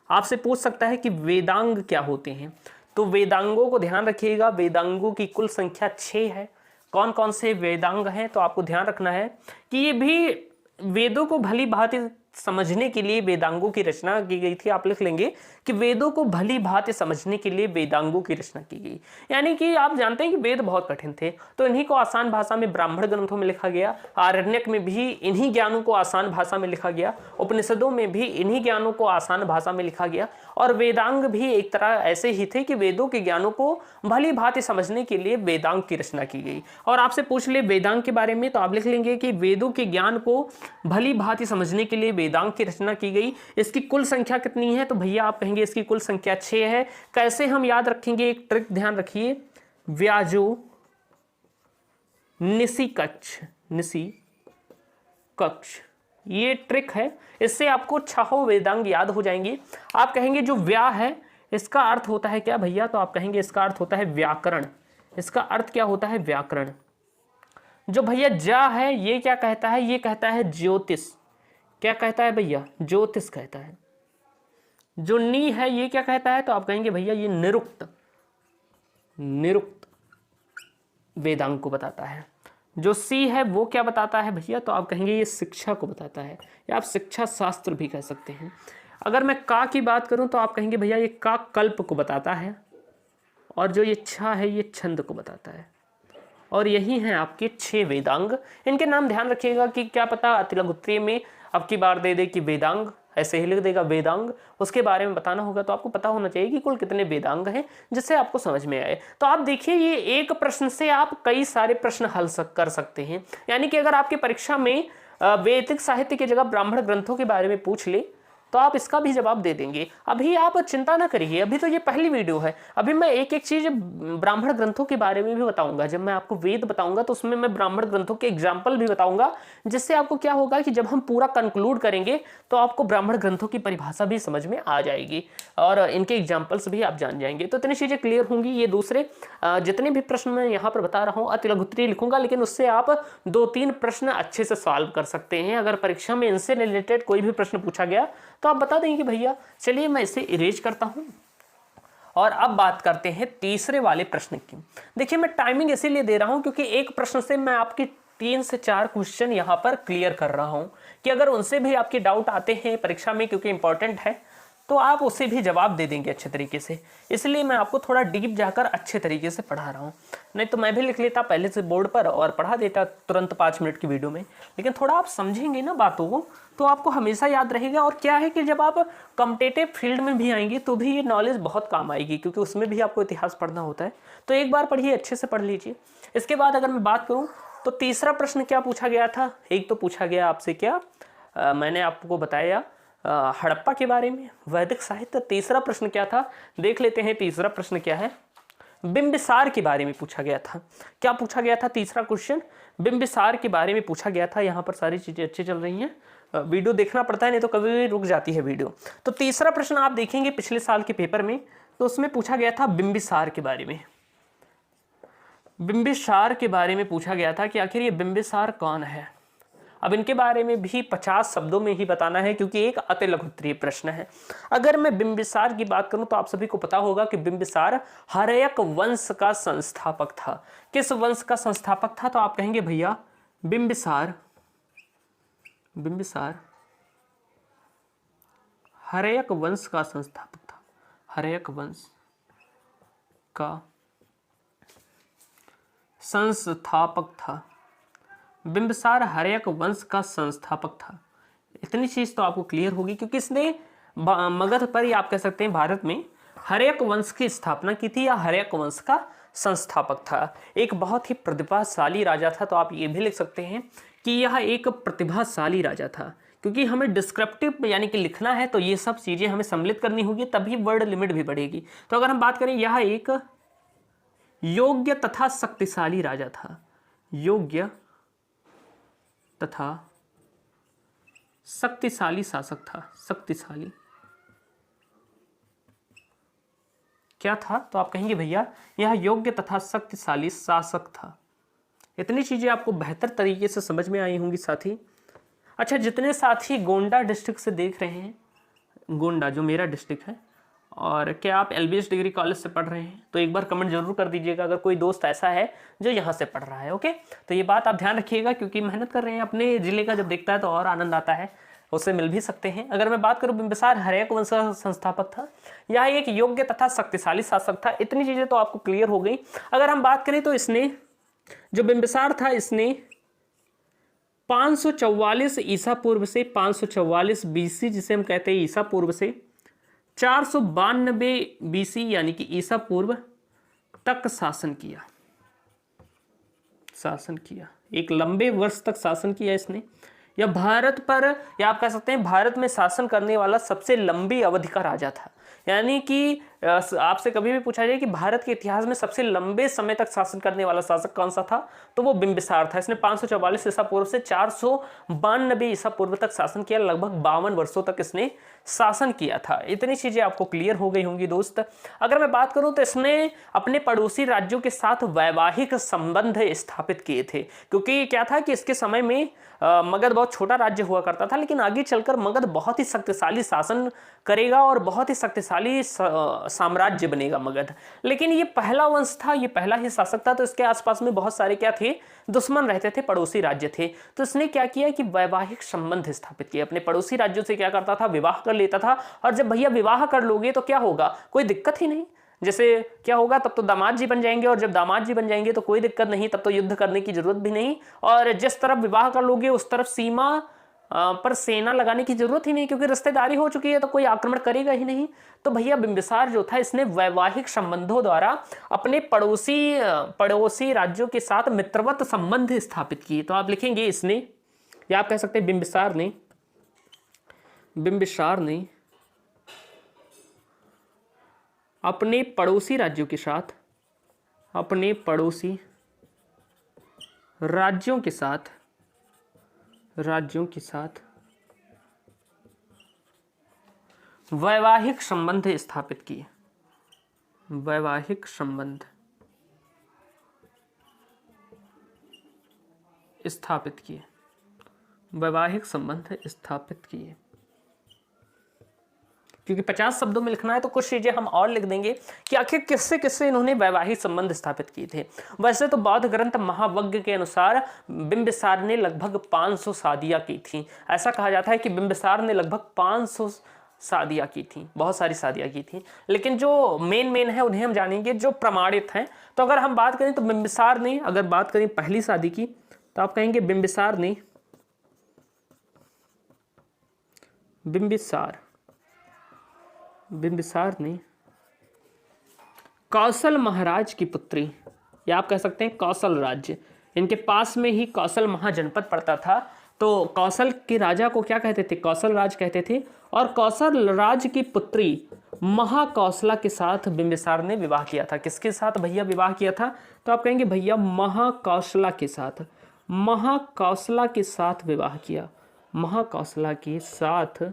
[SPEAKER 1] आपसे पूछ सकता है कि वेदांग क्या होते हैं, तो वेदांगों को ध्यान रखिएगा। वेदांगों की कुल संख्या 6 है। कौन कौन से वेदांग हैं, तो आपको ध्यान रखना है कि ये भी वेदों को भली भांति समझने के लिए वेदांगों की रचना की गई थी। आप लिख लेंगे कि वेदों को भली भांति समझने के लिए वेदांगों की रचना की गई। यानी कि आप जानते हैं कि वेद बहुत कठिन थे, तो इन्हीं को आसान भाषा में ब्राह्मण ग्रंथों में लिखा गया। आरण्यक में भी इन्हीं ज्ञानों को आसान भाषा में लिखा गया। उपनिषदों में भी इन्हीं ज्ञानों को आसान भाषा में लिखा गया। और वेदांग भी एक तरह ऐसे ही थे कि वेदों के ज्ञानों को भली भांति समझने के लिए वेदांग की रचना की गई। और आपसे पूछ ले वेदांग के बारे में, तो आप लिख लेंगे कि वेदों के ज्ञान को भली भांति समझने के लिए वेदांग की रचना की गई। इसकी कुल संख्या कितनी है, तो भैया आप कहेंगे इसकी कुल संख्या 6 है। कैसे हम याद रखेंगे, एक ट्रिक ध्यान रखिए। व्याजो निसी कक्ष, निसी कक्ष, ये ट्रिक है। इससे आपको 6 वेदांग याद हो जाएंगे। आप कहेंगे जो व्या है इसका अर्थ होता है क्या भैया, तो आप कहेंगे इसका अर्थ होता है व्याकरण। इसका अर्थ क्या होता है, व्याकरण। जो भैया जा है ये क्या कहता है, ये कहता है ज्योतिष। क्या कहता है भैया, ज्योतिष कहता है। जो नी है ये क्या कहता है, तो आप कहेंगे भैया ये निरुक्त, निरुक्त वेदांग को बताता है। जो सी है वो क्या बताता है भैया, तो आप कहेंगे ये शिक्षा को बताता है, या आप शिक्षा शास्त्र भी कह सकते हैं। अगर मैं का की बात करूं तो आप कहेंगे भैया ये का कल्प को बताता है। और जो ये छा है ये छंद को बताता है। और यही हैं आपके 6 वेदांग। इनके नाम ध्यान रखिएगा कि क्या पता अतिलघुत्तरीय में अब की बार दे दे कि वेदांग, ऐसे ही लिख देगा वेदांग, उसके बारे में बताना होगा। तो आपको पता होना चाहिए कि कुल कितने वेदांग हैं, जिससे आपको समझ में आए। तो आप देखिए ये एक प्रश्न से आप कई सारे प्रश्न हल कर सकते हैं। यानी कि अगर आपकी परीक्षा में वैदिक साहित्य की जगह ब्राह्मण ग्रंथों के बारे में पूछ ले तो आप इसका भी जवाब दे देंगे। अभी आप चिंता ना करिए, अभी तो ये पहली वीडियो है। अभी मैं एक एक चीज ब्राह्मण ग्रंथों के बारे में भी बताऊंगा। जब मैं आपको वेद बताऊंगा तो उसमें मैं ब्राह्मण ग्रंथों के एग्जाम्पल भी बताऊंगा, जिससे आपको क्या होगा कि जब हम पूरा कंक्लूड करेंगे तो आपको ब्राह्मण ग्रंथों की परिभाषा भी समझ में आ जाएगी और इनके एग्जाम्पल्स भी आप जान जाएंगे। तो इतनी चीजें क्लियर होंगी। ये दूसरे जितने भी प्रश्न मैं यहाँ पर बता रहा हूँ अति लघु उत्तरीय लिखूंगा, लेकिन उससे आप 2-3 प्रश्न अच्छे से सॉल्व कर सकते हैं। अगर परीक्षा में इनसे रिलेटेड कोई भी प्रश्न पूछा गया तो आप बता देंगे भैया। चलिए मैं इसे इरेज करता हूं और अब बात करते हैं तीसरे वाले प्रश्न की। देखिए मैं टाइमिंग इसीलिए दे रहा हूं क्योंकि एक प्रश्न से मैं आपकी 3 से 4 क्वेश्चन यहां पर क्लियर कर रहा हूं कि अगर उनसे भी आपके डाउट आते हैं परीक्षा में, क्योंकि इंपॉर्टेंट है, तो आप उसे भी जवाब दे देंगे अच्छे तरीके से। इसलिए मैं आपको थोड़ा डीप जाकर अच्छे तरीके से पढ़ा रहा हूँ। नहीं तो मैं भी लिख लेता पहले से बोर्ड पर और पढ़ा देता तुरंत 5 मिनट की वीडियो में, लेकिन थोड़ा आप समझेंगे ना बातों को तो आपको हमेशा याद रहेगा। और क्या है कि जब आप कॉम्पिटिटिव फील्ड में भी आएंगे तो भी ये नॉलेज बहुत काम आएगी, क्योंकि उसमें भी आपको इतिहास पढ़ना होता है। तो एक बार पढ़िए, अच्छे से पढ़ लीजिए। इसके बाद अगर मैं बात करूँ तो तीसरा प्रश्न क्या पूछा गया था। एक तो पूछा गया आपसे क्या, मैंने आपको बताया हड़प्पा के बारे में, वैदिक साहित्य। तीसरा प्रश्न क्या था, देख लेते हैं तीसरा प्रश्न क्या है। बिंबिसार के बारे में पूछा गया था। क्या पूछा गया था तीसरा क्वेश्चन, बिंबिसार के बारे में पूछा गया था। यहाँ पर सारी चीजें अच्छी चल रही हैं, वीडियो देखना पड़ता है नहीं तो कभी भी रुक जाती है वीडियो। तो तीसरा प्रश्न आप देखेंगे पिछले साल के पेपर में, तो उसमें पूछा गया था बिंबिसार के बारे में। बिंबिसार के बारे में पूछा गया था कि आखिर ये बिंबिसार कौन है। अब इनके बारे में भी 50 शब्दों में ही बताना है, क्योंकि एक अति लघु उत्तरीय प्रश्न है। अगर मैं बिंबिसार की बात करूं तो आप सभी को पता होगा कि बिंबिसार हर्यक वंश का संस्थापक था। किस वंश का संस्थापक था, तो आप कहेंगे भैया बिंबिसार हर्यक वंश का संस्थापक था। हर्यक वंश का संस्थापक था। बिंबिसार हर्यक वंश का संस्थापक था। इतनी चीज तो आपको क्लियर होगी, क्योंकि इसने मगध पर, या आप कह सकते हैं भारत में, हर्यक वंश की स्थापना की थी, या हर्यक वंश का संस्थापक था। एक बहुत ही प्रतिभाशाली राजा था। तो आप ये भी लिख सकते हैं कि यह एक प्रतिभाशाली राजा था, क्योंकि हमें डिस्क्रिप्टिव यानी कि लिखना है तो ये सब चीजें हमें सम्मिलित करनी होगी, तभी वर्ड लिमिट भी बढ़ेगी। तो अगर हम बात करें, यह एक योग्य तथा शक्तिशाली राजा था। योग्य तथा शक्तिशाली शासक था। शक्तिशाली क्या था, तो आप कहेंगे भैया यह योग्य तथा शक्तिशाली शासक था। इतनी चीजें आपको बेहतर तरीके से समझ में आई होंगी साथी। अच्छा, जितने साथी गोंडा डिस्ट्रिक्ट से देख रहे हैं, गोंडा जो मेरा डिस्ट्रिक्ट है, और क्या आप LBS डिग्री कॉलेज से पढ़ रहे हैं, तो एक बार कमेंट जरूर कर दीजिएगा अगर कोई दोस्त ऐसा है जो यहाँ से पढ़ रहा है। ओके, तो ये बात आप ध्यान रखिएगा, क्योंकि मेहनत कर रहे हैं, अपने जिले का जब देखता है तो और आनंद आता है, उससे मिल भी सकते हैं। अगर मैं बात करूं, बिंबिसार हर्यक वंश का संस्थापक था, यह एक योग्य तथा शक्तिशाली शासक था। इतनी चीजें तो आपको क्लियर हो गई। अगर हम बात करें तो इसने, जो बिंबिसार था, इसने 544 ईसा पूर्व से 544 BC, जिसे हम कहते हैं ईसा पूर्व से 492 BC यानी कि ईसा पूर्व तक शासन किया। एक लंबे वर्ष तक शासन किया इसने। यह भारत पर, या आप कह सकते हैं भारत में शासन करने वाला सबसे लंबी अवधि का राजा था। यानी कि आपसे कभी भी पूछा जाए कि भारत के इतिहास में सबसे लंबे समय तक शासन करने वाला शासक कौन सा था, तो वो बिंबिसार था। इसने 544 ईसा पूर्व से 492 ईसा पूर्व तक शासन किया। लगभग 52 वर्षों तक इसने शासन किया था। इतनी चीजें आपको क्लियर हो गई होंगी दोस्त। अगर मैं बात करूं तो इसने अपने पड़ोसी राज्यों के साथ वैवाहिक संबंध स्थापित किए थे, क्योंकि क्या था कि इसके समय में मगध बहुत छोटा राज्य हुआ करता था, लेकिन आगे चलकर मगध बहुत ही शक्तिशाली शासन करेगा और बहुत ही शक्तिशाली साम्राज्य बनेगा मगध। लेकिन ये पहला वंश था, ये पहला ही शासक था, तो इसके आसपास में बहुत सारे क्या थे, दुश्मन रहते थे, पड़ोसी राज्य थे। तो इसने क्या किया कि वैवाहिक संबंध स्थापित किए। अपने पड़ोसी राज्यों से क्या करता था, विवाह कर लेता था। और जब भैया विवाह कर लोगे तो क्या होगा, कोई दिक्कत ही नहीं। जैसे क्या होगा, तब तो दामाद जी बन जाएंगे, और जब दामाद जी बन जाएंगे तो कोई दिक्कत नहीं, तब तो युद्ध करने की जरूरत भी नहीं। और जिस तरफ विवाह कर लोगे उस तरफ सीमा पर सेना लगाने की जरूरत ही नहीं, क्योंकि रिश्तेदारी हो चुकी है तो कोई आक्रमण करेगा ही नहीं। तो भैया बिंबिसार जो था, इसने वैवाहिक संबंधों द्वारा अपने पड़ोसी राज्यों के साथ मित्रवत संबंध स्थापित किए। तो आप लिखेंगे इसने, या आप कह सकते हैं बिंबिसार ने बिंबिसार ने अपने पड़ोसी राज्यों के साथ, अपने पड़ोसी राज्यों के साथ वैवाहिक संबंध स्थापित किए, वैवाहिक संबंध स्थापित किए, वैवाहिक संबंध स्थापित किए। क्योंकि 50 शब्दों में लिखना है तो कुछ चीजें हम और लिख देंगे कि आखिर किससे किससे इन्होंने वैवाहिक संबंध स्थापित किए थे। वैसे तो बौद्ध ग्रंथ महावज्ञ के अनुसार बिंबिसार ने लगभग 500 शादियां की थी। ऐसा कहा जाता है कि बिंबिसार ने लगभग 500 शादियां की थी, बहुत सारी शादियां की थी। लेकिन जो मेन है उन्हें हम जानेंगे जो प्रमाणित हैं। तो अगर हम बात करें तो बिंबिसार ने, अगर बात करें पहली शादी की, तो आप कहेंगे बिंबिसार ने कौशल महाराज की पुत्री, या आप कह सकते हैं कौशल राज्य, इनके पास में ही कौशल महाजनपद पड़ता था। तो कौशल के राजा को क्या कहते थे? कौशल राज कहते थे। और कौशल राज की पुत्री महाकौशला के साथ बिंबिसार ने विवाह किया था। किसके साथ भैया विवाह किया था? तो आप कहेंगे भैया महाकौशला के साथ, महाकौशला के साथ विवाह किया। महाकौशला के साथ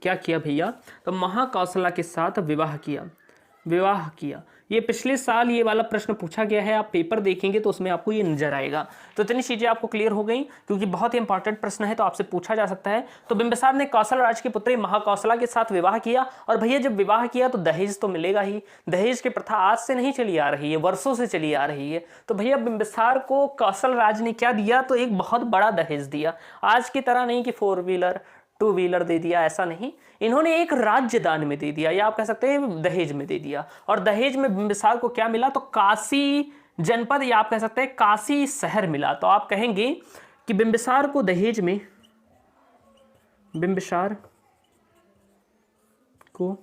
[SPEAKER 1] क्या किया भैया? तो महाकौशला के साथ विवाह किया। ये पिछले साल ये वाला प्रश्न पूछा गया है, आप पेपर देखेंगे तो उसमें आपको ये नजर आएगा। तो इतनी चीजें आपको क्लियर हो गई, क्योंकि बहुत ही इंपॉर्टेंट प्रश्न है तो आपसे पूछा जा सकता है। तो बिंबिसार ने कौशल राज की पुत्री महाकौशला के साथ विवाह किया। और भैया जब विवाह किया तो दहेज तो मिलेगा ही। दहेज की प्रथा आज से नहीं चली आ रही है, वर्षों से चली आ रही है। तो भैया बिंबिसार को कौशल राज ने क्या दिया? तो एक बहुत बड़ा दहेज दिया। आज की तरह नहीं कि 4 व्हीलर 2 व्हीलर दे दिया, ऐसा नहीं। इन्होंने एक राज्य दान में दे दिया, या आप कह सकते हैं दहेज में दे दिया। और दहेज में बिंबिसार को क्या मिला? तो काशी जनपद, या आप कह सकते हैं काशी शहर मिला। तो आप कहेंगे कि बिंबिसार को दहेज में, बिंबिसार को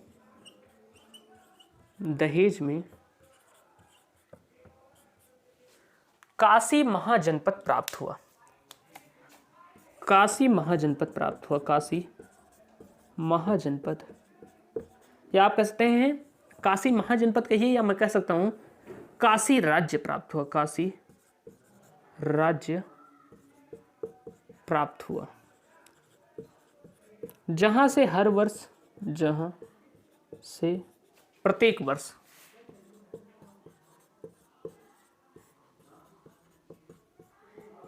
[SPEAKER 1] दहेज में काशी महाजनपद प्राप्त हुआ। काशी महाजनपद प्राप्त हुआ, काशी महाजनपद, या आप कह सकते हैं काशी महाजनपद कहिए, या मैं कह सकता हूं काशी राज्य प्राप्त हुआ। काशी राज्य प्राप्त हुआ, जहां से हर वर्ष, जहां से प्रत्येक वर्ष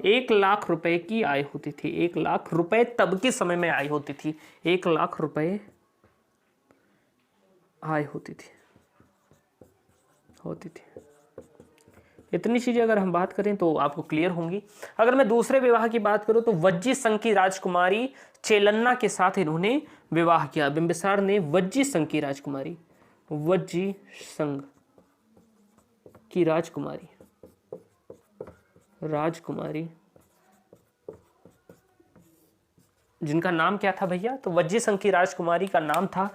[SPEAKER 1] 1 लाख रुपए की आय होती थी। 1 लाख रुपए तब के समय में आय होती थी। 1 लाख रुपए आय होती थी। इतनी चीजें अगर हम बात करें तो आपको क्लियर होंगी। अगर मैं दूसरे विवाह की बात करूं तो वज्जी संघ की राजकुमारी चेलन्ना के साथ इन्होंने विवाह किया। बिंबिसार ने वज्जी संघ की राजकुमारी, वज्जी संघ की राजकुमारी जिनका नाम क्या था भैया? तो वज्जी संघ की राजकुमारी का नाम था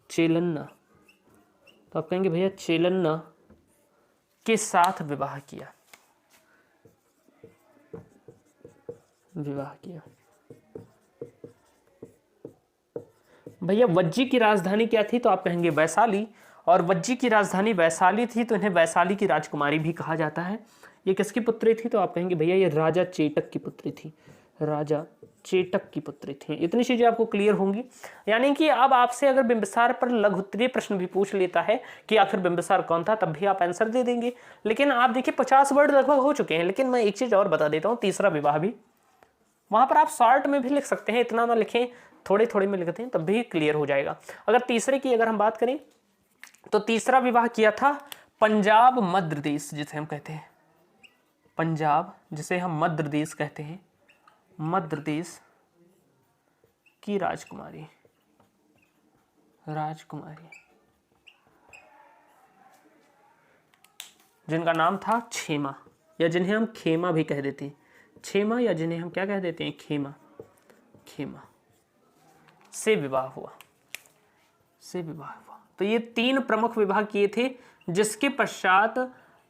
[SPEAKER 1] चेलन्ना। तो आप कहेंगे भैया चेलन्ना के साथ विवाह किया। भैया वज्जी की राजधानी क्या थी? तो आप कहेंगे वैशाली। और वज्जी की राजधानी वैशाली थी, तो इन्हें वैशाली की राजकुमारी भी कहा जाता है। ये किसकी पुत्री थी? तो आप कहेंगे भैया ये राजा चेटक की पुत्री थी। राजा चेटक की पुत्री थी। इतनी चीजें आपको क्लियर होंगी। यानी कि अब आपसे अगर बिंबिसार पर लघु उत्तरीय प्रश्न भी पूछ लेता है कि आखिर बिंबिसार कौन था, तब भी आप आंसर दे देंगे। लेकिन आप देखिए 50 वर्ड लगभग हो चुके हैं। लेकिन मैं एक चीज और बता देता हूँ, तीसरा विवाह भी वहां पर आप शॉर्ट में भी लिख सकते हैं, इतना ना लिखें, थोड़े थोड़े में लिखते हैं तब भी क्लियर हो जाएगा। अगर तीसरे की अगर हम बात करें तो तीसरा विवाह किया था पंजाब मध्य प्रदेश, जिसे हम कहते हैं पंजाब, जिसे हम मध्य प्रदेश कहते हैं, मध्य प्रदेश की राजकुमारी, जिनका नाम था क्षेमा, या जिन्हें हम खेमा भी कह देते हैं। क्षेमा, या जिन्हें हम क्या कह देते हैं? खेमा से विवाह हुआ। तो ये 3 प्रमुख विवाह किए थे, जिसके पश्चात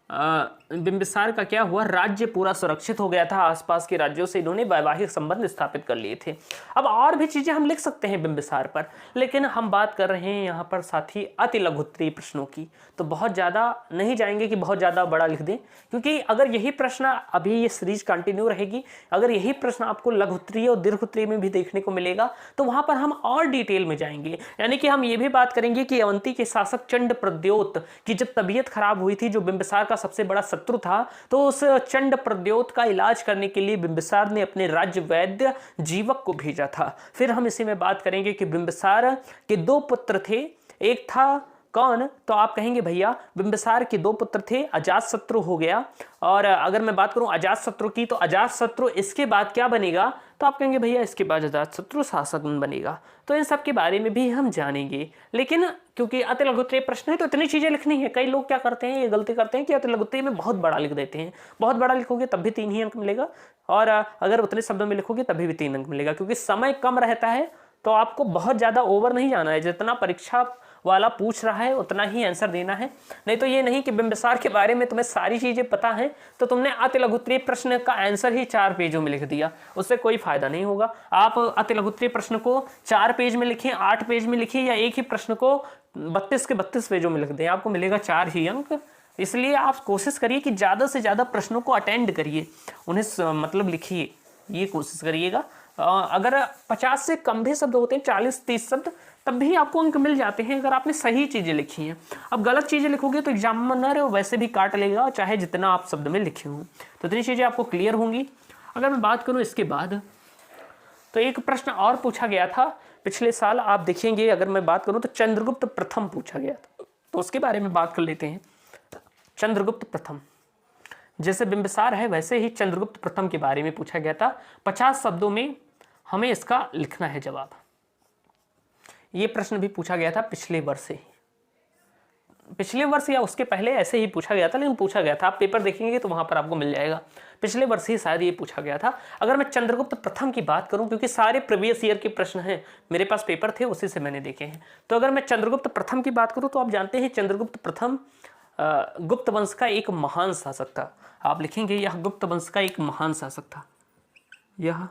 [SPEAKER 1] बिंबिसार का क्या हुआ, राज्य पूरा सुरक्षित हो गया था, आसपास के राज्यों से इन्होंने वैवाहिक संबंध स्थापित कर लिए थे। अब और भी चीजें हम लिख सकते हैं बिंबिसार पर, लेकिन हम बात कर रहे हैं यहाँ पर साथी अति लघुत्तरीय प्रश्नों की, तो बहुत ज्यादा नहीं जाएंगे कि बहुत ज्यादा बड़ा लिख दें, क्योंकि अगर यही प्रश्न अभी ये सीरीज कंटिन्यू रहेगी, अगर यही प्रश्न आपको लघुत्तरीय और दीर्घोत्तरीय में भी देखने को मिलेगा तो वहां पर हम और डिटेल में जाएंगे। यानी कि हम ये भी बात करेंगे कि अवंती के शासक चंड प्रद्योत की जब तबीयत खराब हुई थी, जो बिंबिसार का सबसे बड़ा शत्रु था, तो उस चंड प्रद्योत का इलाज करने के लिए बिंबिसार ने अपने राज्य वैद्य जीवक को भेजा था। फिर हम इसी में बात करेंगे कि बिंबिसार के 2 पुत्र थे, एक था कौन, तो आप कहेंगे भैया बिंबिसार के 2 पुत्र थे, अजातशत्रु हो गया, और अगर मैं बात करूं अजातशत्रु की तो अजातशत्रु इसके बाद क्या बनेगा, तो आप कहेंगे भैया इसके बाद अजातशत्रु शासक बनेगा। तो इन सब के बारे में भी हम जानेंगे, लेकिन क्योंकि अति लघुत्तरीय प्रश्न है तो इतनी चीजें लिखनी है। कई लोग क्या करते हैं, ये गलती करते हैं कि अति लघुत्तरीय में बहुत बड़ा लिख देते हैं। बहुत बड़ा लिखोगे तब भी 3 ही अंक मिलेगा, और अगर उतने शब्दों में लिखोगे तभी भी 3 अंक मिलेगा, क्योंकि समय कम रहता है। तो आपको बहुत ज्यादा ओवर नहीं जाना है, जितना परीक्षा वाला पूछ रहा है उतना ही आंसर देना है। नहीं तो ये नहीं कि बिंबिसार के बारे में तुम्हें सारी चीजें पता है तो तुमने अति लघुत्तरीय प्रश्न का आंसर ही 4 पेजों में लिख दिया, उससे कोई फायदा नहीं होगा। आप अति लघुत्तरीय प्रश्न को 4 पेज में लिखें, 8 पेज में लिखिए, या एक ही प्रश्न को 32 के 32 पेजों में लिख दें, आपको मिलेगा 4 ही अंक। इसलिए आप कोशिश करिए कि ज्यादा से ज्यादा प्रश्नों को अटेंड करिए, उन्हें मतलब लिखिए, ये कोशिश करिएगा। अगर 50 से कम भी शब्द होते हैं, 40-30 शब्द, तब भी आपको अंक मिल जाते हैं अगर आपने सही चीजें लिखी हैं। अब गलत चीजें लिखोगे तो एग्जामिनर वैसे भी काट लेगा, चाहे जितना आप शब्द में लिखे हों। तो इतनी चीजें आपको क्लियर होंगी। अगर मैं बात करूं इसके बाद, तो एक प्रश्न और पूछा गया था पिछले साल, आप देखेंगे। अगर मैं बात करूं तो चंद्रगुप्त प्रथम पूछा गया था, तो उसके बारे में बात कर लेते हैं। चंद्रगुप्त प्रथम, जैसे बिंबिसार है वैसे ही चंद्रगुप्त प्रथम के बारे में पूछा गया था। 50 शब्दों में हमें इसका लिखना है जवाब। ये प्रश्न भी पूछा गया था पिछले वर्ष से, पिछले वर्ष या उसके पहले ऐसे ही पूछा गया था, लेकिन पूछा गया था। आप पेपर देखेंगे तो वहां पर आपको मिल जाएगा, पिछले वर्ष ही शायद ये पूछा गया था। अगर मैं चंद्रगुप्त प्रथम की बात करूं, क्योंकि सारे प्रीवियस ईयर के प्रश्न हैं, मेरे पास पेपर थे उसी से मैंने देखे हैं, तो अगर मैं चंद्रगुप्त प्रथम की बात करूं तो आप जानते हैं चंद्रगुप्त प्रथम गुप्त वंश का एक महान शासक था। आप लिखेंगे यह गुप्त वंश का एक महान शासक था, यह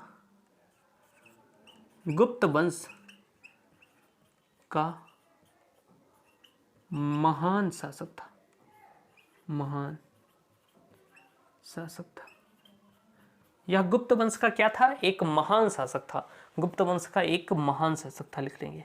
[SPEAKER 1] गुप्त वंश का महान शासक था, महान शासक था। यह गुप्त वंश का क्या था, एक महान शासक था। गुप्त वंश का एक महान शासक था, लिख लेंगे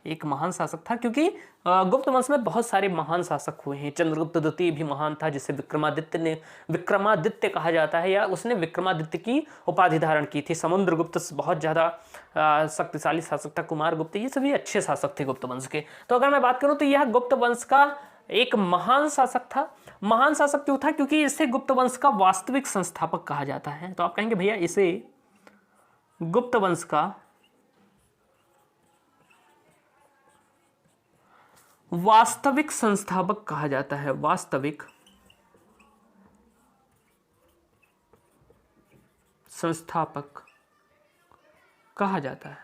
[SPEAKER 1] एक महान शासक था, क्योंकि गुप्त वंश में बहुत सारे महान शासक हुए हैं। चंद्रगुप्त द्वितीय भी महान था, जिसे विक्रमादित्य कहा जाता है, या उसने विक्रमादित्य की उपाधि धारण की थी। समुद्रगुप्त बहुत ज्यादा शक्तिशाली शासक था। कुमारगुप्त, ये सभी अच्छे शासक थे गुप्त वंश के। तो अगर मैं बात करूं तो यह गुप्त वंश का एक महान शासक था। महान शासक क्यों था, क्योंकि इसे गुप्त वंश का वास्तविक संस्थापक कहा जाता है। तो आप कहेंगे भैया इसे गुप्त वंश का वास्तविक संस्थापक कहा जाता है, वास्तविक संस्थापक कहा जाता है।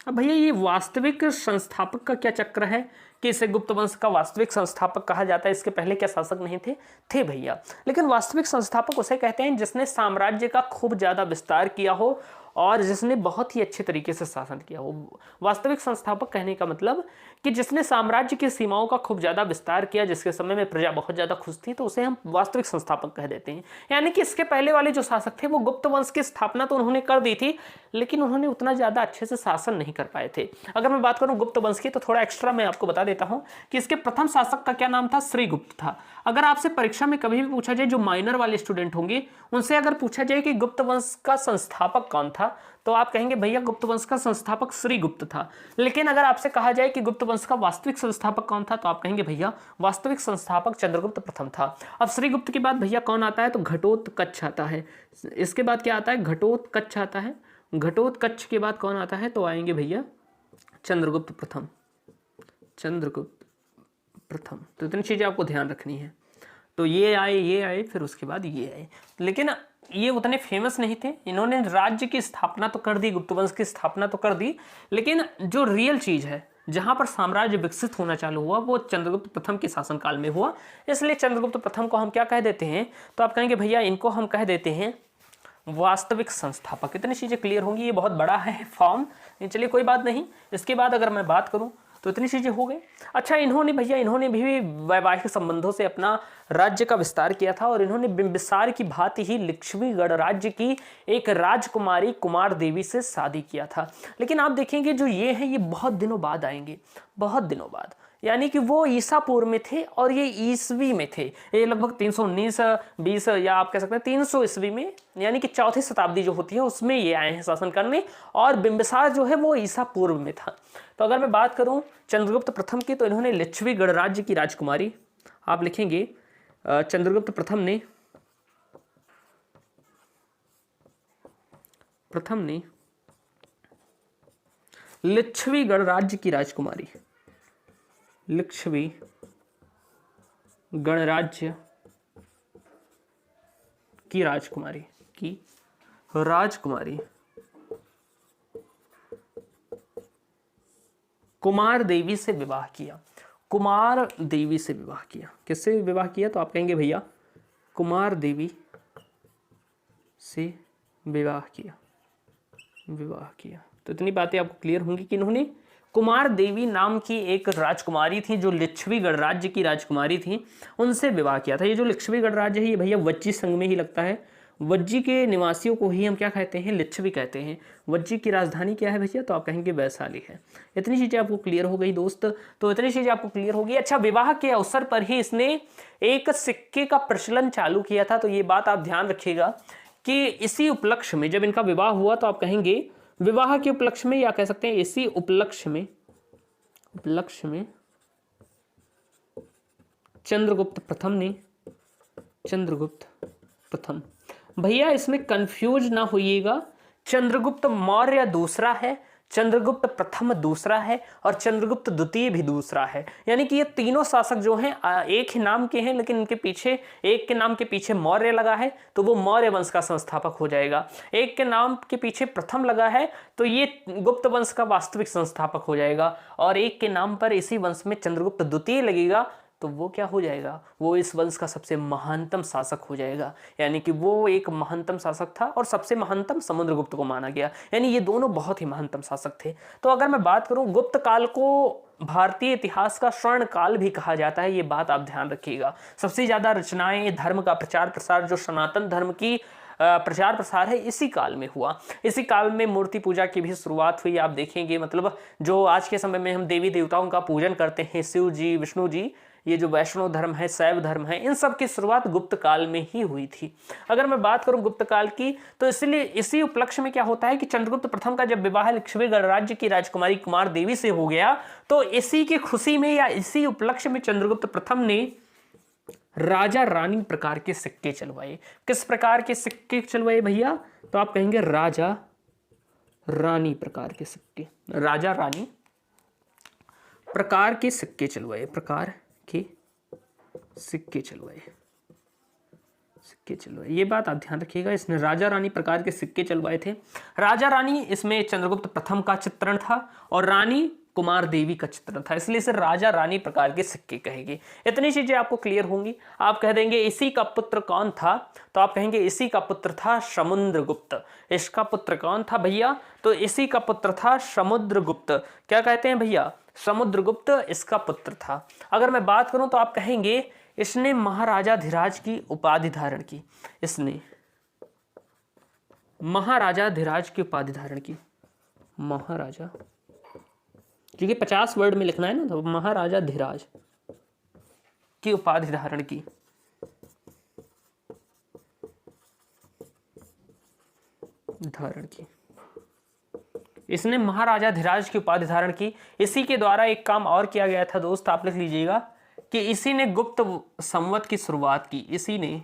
[SPEAKER 1] अब भैया ये वास्तविक संस्थापक का क्या चक्र है कि इसे गुप्त वंश का वास्तविक संस्थापक कहा जाता है? इसके पहले क्या शासक नहीं थे भैया। लेकिन वास्तविक संस्थापक उसे कहते हैं जिसने साम्राज्य का खूब ज्यादा विस्तार किया हो और जिसने बहुत ही अच्छे तरीके से शासन किया हो। वास्तविक संस्थापक कहने का मतलब कि जिसने साम्राज्य की सीमाओं का खूब ज्यादा विस्तार किया, जिसके समय में प्रजा बहुत ज्यादा खुश थी, तो उसे हम वास्तविक संस्थापक कह देते हैं। यानी कि इसके पहले वाले जो शासक थे वो गुप्त वंश की स्थापना तो उन्होंने कर दी थी, लेकिन उन्होंने उतना ज्यादा अच्छे से शासन नहीं कर पाए थे। अगर मैं बात करूं गुप्त वंश की, तो थोड़ा एक्स्ट्रा मैं आपको बता देता हूं कि इसके प्रथम शासक का क्या नाम था, श्रीगुप्त था। अगर आपसे परीक्षा में कभी भी पूछा जाए, जो माइनर वाले स्टूडेंट होंगे उनसे अगर पूछा जाए कि गुप्त वंश का संस्थापक कौन था, तो आप कहेंगे भैया गुप्त वंश का संस्थापक श्रीगुप्त था। लेकिन अगर आपसे कहा जाए कि गुप्त वंश का वास्तविक संस्थापक कौन था, तो आप कहेंगे भैया वास्तविक संस्थापक चंद्रगुप्त प्रथम था। अब श्रीगुप्त के बाद भैया कौन आता है, तो घटोत्कच आता है। इसके बाद क्या आता है, घटोत्कच आता है। घटोत्कच के बाद कौन आता है, तो आएंगे भैया चंद्रगुप्त प्रथम, चंद्रगुप्त प्रथम। तो इतनी चीजें आपको ध्यान रखनी है। तो ये आए, फिर उसके बाद ये आए, लेकिन ये उतने फेमस नहीं थे। इन्होंने राज्य की स्थापना तो कर दी, गुप्त वंश की स्थापना तो कर दी, लेकिन जो रियल चीज है, जहां पर साम्राज्य विकसित होना चालू हुआ वो चंद्रगुप्त प्रथम के शासनकाल में हुआ। इसलिए चंद्रगुप्त प्रथम को हम क्या कह देते हैं, तो आप कहेंगे भैया इनको हम कह देते हैं वास्तविक संस्थापक। इतनी चीजें क्लियर होंगी, ये बहुत बड़ा है फॉर्म, चलिए कोई बात नहीं। इसके बाद अगर मैं बात करूं तो इतनी चीजें हो गई। अच्छा, इन्होंने भी वैवाहिक संबंधों से अपना राज्य का विस्तार किया था और इन्होंने बिंबिसार की भांति ही लिच्छवी गणराज्य की एक राजकुमारी कुमार देवी से शादी किया था। लेकिन आप देखेंगे जो ये हैं ये बहुत दिनों बाद आएंगे, बहुत दिनों बाद, यानी कि वो ईसा पूर्व में थे और ये ईसवी में थे। ये लगभग 319-20 या आप कह सकते हैं 300 ईस्वी में, यानी कि चौथी शताब्दी जो होती है उसमें ये आए हैं शासन करने, और बिंबिसार जो है वो ईसा पूर्व में था। तो अगर मैं बात करूं चंद्रगुप्त प्रथम की, तो इन्होंने लिच्छवी गणराज्य की राजकुमारी, आप लिखेंगे चंद्रगुप्त प्रथम ने लिच्छवी गणराज्य की राजकुमारी, लिच्छवी गणराज्य की राजकुमारी कुमार देवी से विवाह किया। कुमार देवी से विवाह किया, किससे विवाह किया, तो आप कहेंगे भैया कुमार देवी से विवाह किया। तो इतनी बातें आपको क्लियर होंगी कि इन्होंने कुमार देवी नाम की एक राजकुमारी थी जो लिच्छवी गणराज्य की राजकुमारी थी, उनसे विवाह किया था। ये जो लिच्छवी गणराज्य है ये भैया वज्जी संघ में ही लगता है। वज्जी के निवासियों को ही हम क्या कहते हैं, लिच्छवी कहते हैं। वज्जी की राजधानी क्या है भैया, तो आप कहेंगे वैशाली है। इतनी चीजें आपको क्लियर हो गई दोस्त, तो इतनी चीजें आपको क्लियर होगी। अच्छा, विवाह के अवसर पर ही इसने एक सिक्के का प्रचलन चालू किया था। तो ये बात आप ध्यान रखिएगा कि इसी उपलक्ष्य में जब इनका विवाह हुआ, तो आप कहेंगे विवाह के उपलक्ष्य में, या कह सकते हैं इसी उपलक्ष्य में चंद्रगुप्त प्रथम, भैया इसमें कंफ्यूज ना होइएगा, चंद्रगुप्त मौर्य दूसरा है, चंद्रगुप्त प्रथम दूसरा है और चंद्रगुप्त द्वितीय भी दूसरा है। यानी कि ये तीनों शासक जो हैं एक ही नाम के हैं, लेकिन इनके पीछे, एक के नाम के पीछे मौर्य लगा है तो वो मौर्य वंश का संस्थापक हो जाएगा, एक के नाम के पीछे प्रथम लगा है तो ये गुप्त वंश का वास्तविक संस्थापक हो जाएगा, और एक के नाम पर इसी वंश में चंद्रगुप्त द्वितीय लगेगा तो वो क्या हो जाएगा, वो इस वंश का सबसे महानतम शासक हो जाएगा। यानी कि वो एक महानतम शासक था और सबसे महानतम समुद्रगुप्त को माना गया, यानी ये दोनों बहुत ही महानतम शासक थे। तो अगर मैं बात करूं, गुप्त काल को भारतीय इतिहास का स्वर्ण काल भी कहा जाता है, ये बात आप ध्यान रखिएगा। सबसे ज्यादा रचनाएं, धर्म का प्रचार प्रसार, जो सनातन धर्म की प्रचार प्रसार है, इसी काल में हुआ। इसी काल में मूर्ति पूजा की भी शुरुआत हुई। आप देखेंगे मतलब जो आज के समय में हम देवी देवताओं का पूजन करते हैं, शिव जी, विष्णु जी, ये जो वैष्णव धर्म है, शैव धर्म है, इन सब की शुरुआत गुप्त काल में ही हुई थी। अगर मैं बात करूं गुप्त काल की, तो इसलिए इसी उपलक्ष्य में क्या होता है कि चंद्रगुप्त प्रथम का जब विवाह लिच्छवी गणराज्य की राजकुमारी कुमार देवी से हो गया, तो इसी की खुशी में या इसी उपलक्ष्य में चंद्रगुप्त प्रथम ने राजा रानी प्रकार के सिक्के चलवाए। किस प्रकार के सिक्के चलवाए भैया, तो आप कहेंगे राजा रानी प्रकार के सिक्के, राजा रानी प्रकार के सिक्के चलवाए, प्रकार के सिक्के चलवाए। ये बात आप ध्यान रखिएगा, इसने राजा रानी प्रकार के सिक्के चलवाए थे। राजा रानी, इसमें चंद्रगुप्त प्रथम का चित्रण था और रानी कुमार देवी का चित्रण था, इसलिए इसे राजा रानी प्रकार के सिक्के कहेंगे। इतनी चीजें आपको क्लियर होंगी। आप कह देंगे इसी का पुत्र कौन था, तो आप कहेंगे इसी का पुत्र था समुद्रगुप्त। इसका पुत्र कौन था भैया, तो इसी का पुत्र था समुद्रगुप्त। क्या कहते हैं भैया, समुद्रगुप्त इसका पुत्र था। अगर मैं बात करूं तो आप कहेंगे इसने महाराजाधिराज की उपाधि धारण की, इसने महाराजाधिराज की उपाधि धारण की, महाराजा, क्योंकि 50 वर्ड में लिखना है ना, तो महाराजाधिराज की उपाधि धारण की। इसने महाराजाधिराज की उपाधि धारण की। इसी के द्वारा एक काम और किया गया था दोस्त, आप लिख लीजिएगा कि इसी ने गुप्त संवत की शुरुआत की। इसी ने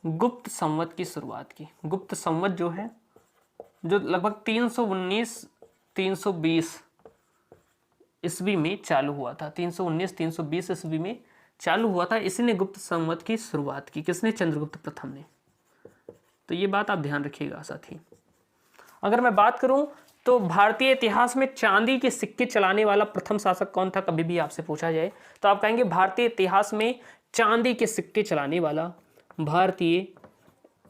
[SPEAKER 1] गुप्त संवत की शुरुआत की। गुप्त संवत जो है, जो लगभग 319-320 ईस्वी में चालू हुआ था, 319-320 ईस्वी में चालू हुआ था। इसी ने गुप्त संवत की शुरुआत की। किसने, चंद्रगुप्त प्रथम ने। तो ये बात आप ध्यान रखिएगा साथी। अगर मैं बात करूं तो भारतीय इतिहास में चांदी के सिक्के चलाने वाला प्रथम शासक कौन था, कभी भी आपसे पूछा जाए तो आप कहेंगे भारतीय इतिहास में चांदी के सिक्के चलाने वाला, भारतीय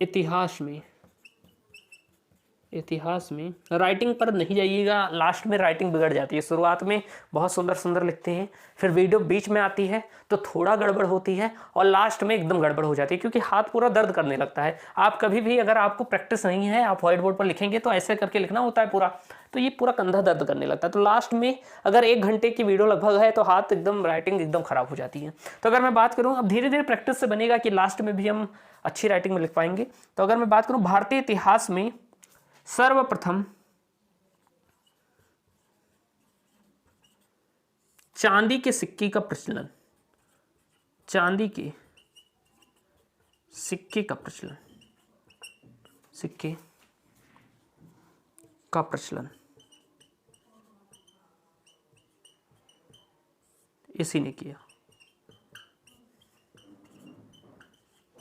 [SPEAKER 1] इतिहास में राइटिंग पर नहीं जाइएगा, लास्ट में राइटिंग बिगड़ जाती है। शुरुआत में बहुत सुंदर सुंदर लिखते हैं, फिर वीडियो बीच में आती है तो थोड़ा गड़बड़ होती है और लास्ट में एकदम गड़बड़ हो जाती है, क्योंकि हाथ पूरा दर्द करने लगता है। आप कभी भी अगर आपको प्रैक्टिस नहीं है, आप व्हाइट बोर्ड पर लिखेंगे तो ऐसे करके लिखना होता है पूरा, तो ये पूरा कंधा दर्द करने लगता है। तो लास्ट में अगर 1 घंटे की वीडियो लगभग है तो हाथ एकदम, राइटिंग एकदम खराब हो जाती है। तो अगर मैं बात करूँ, अब धीरे धीरे प्रैक्टिस से बनेगा कि लास्ट में भी हम अच्छी राइटिंग में लिख पाएंगे। तो अगर मैं बात करूँ भारतीय इतिहास में सर्वप्रथम चांदी के सिक्के का प्रचलन, चांदी के सिक्के का प्रचलन, सिक्के का प्रचलन इसी ने किया।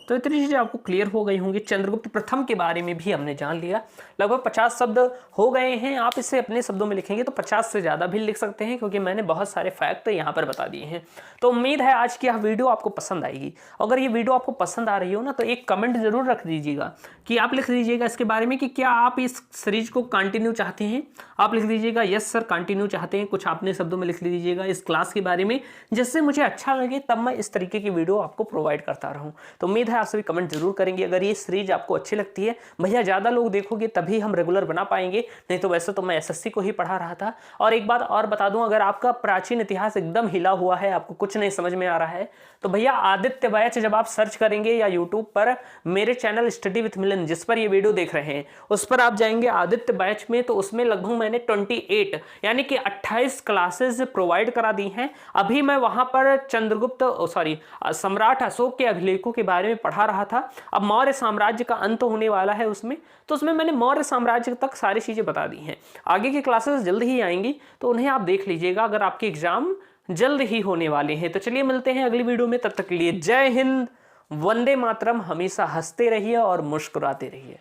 [SPEAKER 1] तो इतनी चीज़ें आपको क्लियर हो गई होंगी। चंद्रगुप्त प्रथम के बारे में भी हमने जान लिया। लगभग 50 शब्द हो गए हैं। आप इसे अपने शब्दों में लिखेंगे तो 50 से ज़्यादा भी लिख सकते हैं, क्योंकि मैंने बहुत सारे फैक्ट यहाँ पर बता दिए हैं। तो उम्मीद है आज की यह वीडियो आपको पसंद आएगी। अगर ये वीडियो आपको पसंद आ रही हो ना, तो एक कमेंट जरूर रख दीजिएगा कि आप लिख दीजिएगा इसके बारे में कि क्या आप इस सीरीज को कंटिन्यू चाहते हैं। आप लिख दीजिएगा यस सर कंटिन्यू चाहते हैं, कुछ अपने शब्दों में लिख दीजिएगा इस क्लास के बारे में, जिससे मुझे अच्छा लगे, तब मैं इस तरीके की वीडियो आपको प्रोवाइड करता रहूँ। तो उम्मीद है आप सभी कमेंट जरूर करेंगे। अगर ये सीरीज आपको अच्छी लगती है, भैया ज़्यादा लोग देखोगे तभी हम रेगुलर बना पाएंगे, नहीं तो वैसे तो मैं एसएससी को ही पढ़ा रहा था। और एक बात और बता दूं, अगर आपका प्राचीन इतिहास एकदम हिला हुआ है, आपको कुछ नहीं समझ में आ रहा है, तो भैया आदित्य बैच जब आप सर्च करेंगे या यूट्यूब पर मेरे चैनल स्टडी विथ मिलन जिस पर ये वीडियो देख रहे हैं, उस पर आप जाएंगे आदित्य बैच में, तो उसमें लगभग मैंने 28 यानी कि 28 क्लासेस प्रोवाइड करा दी हैं। अभी मैं वहां पर सम्राट अशोक के अभिलेखों के बारे में पढ़ा रहा था। अब मौर्य साम्राज्य का अंत होने वाला है उसमें, तो उसमें मैंने मौर्य साम्राज्य तक सारी चीजें बता दी हैं। आगे की क्लासेस जल्द ही आएंगी, तो उन्हें आप देख लीजिएगा अगर आपके एग्जाम जल्द ही होने वाले हैं। तो चलिए मिलते हैं अगली वीडियो में, तब तक के लिए जय हिंद, वंदे मातरम। हमेशा हंसते रहिए और मुस्कुराते रहिए।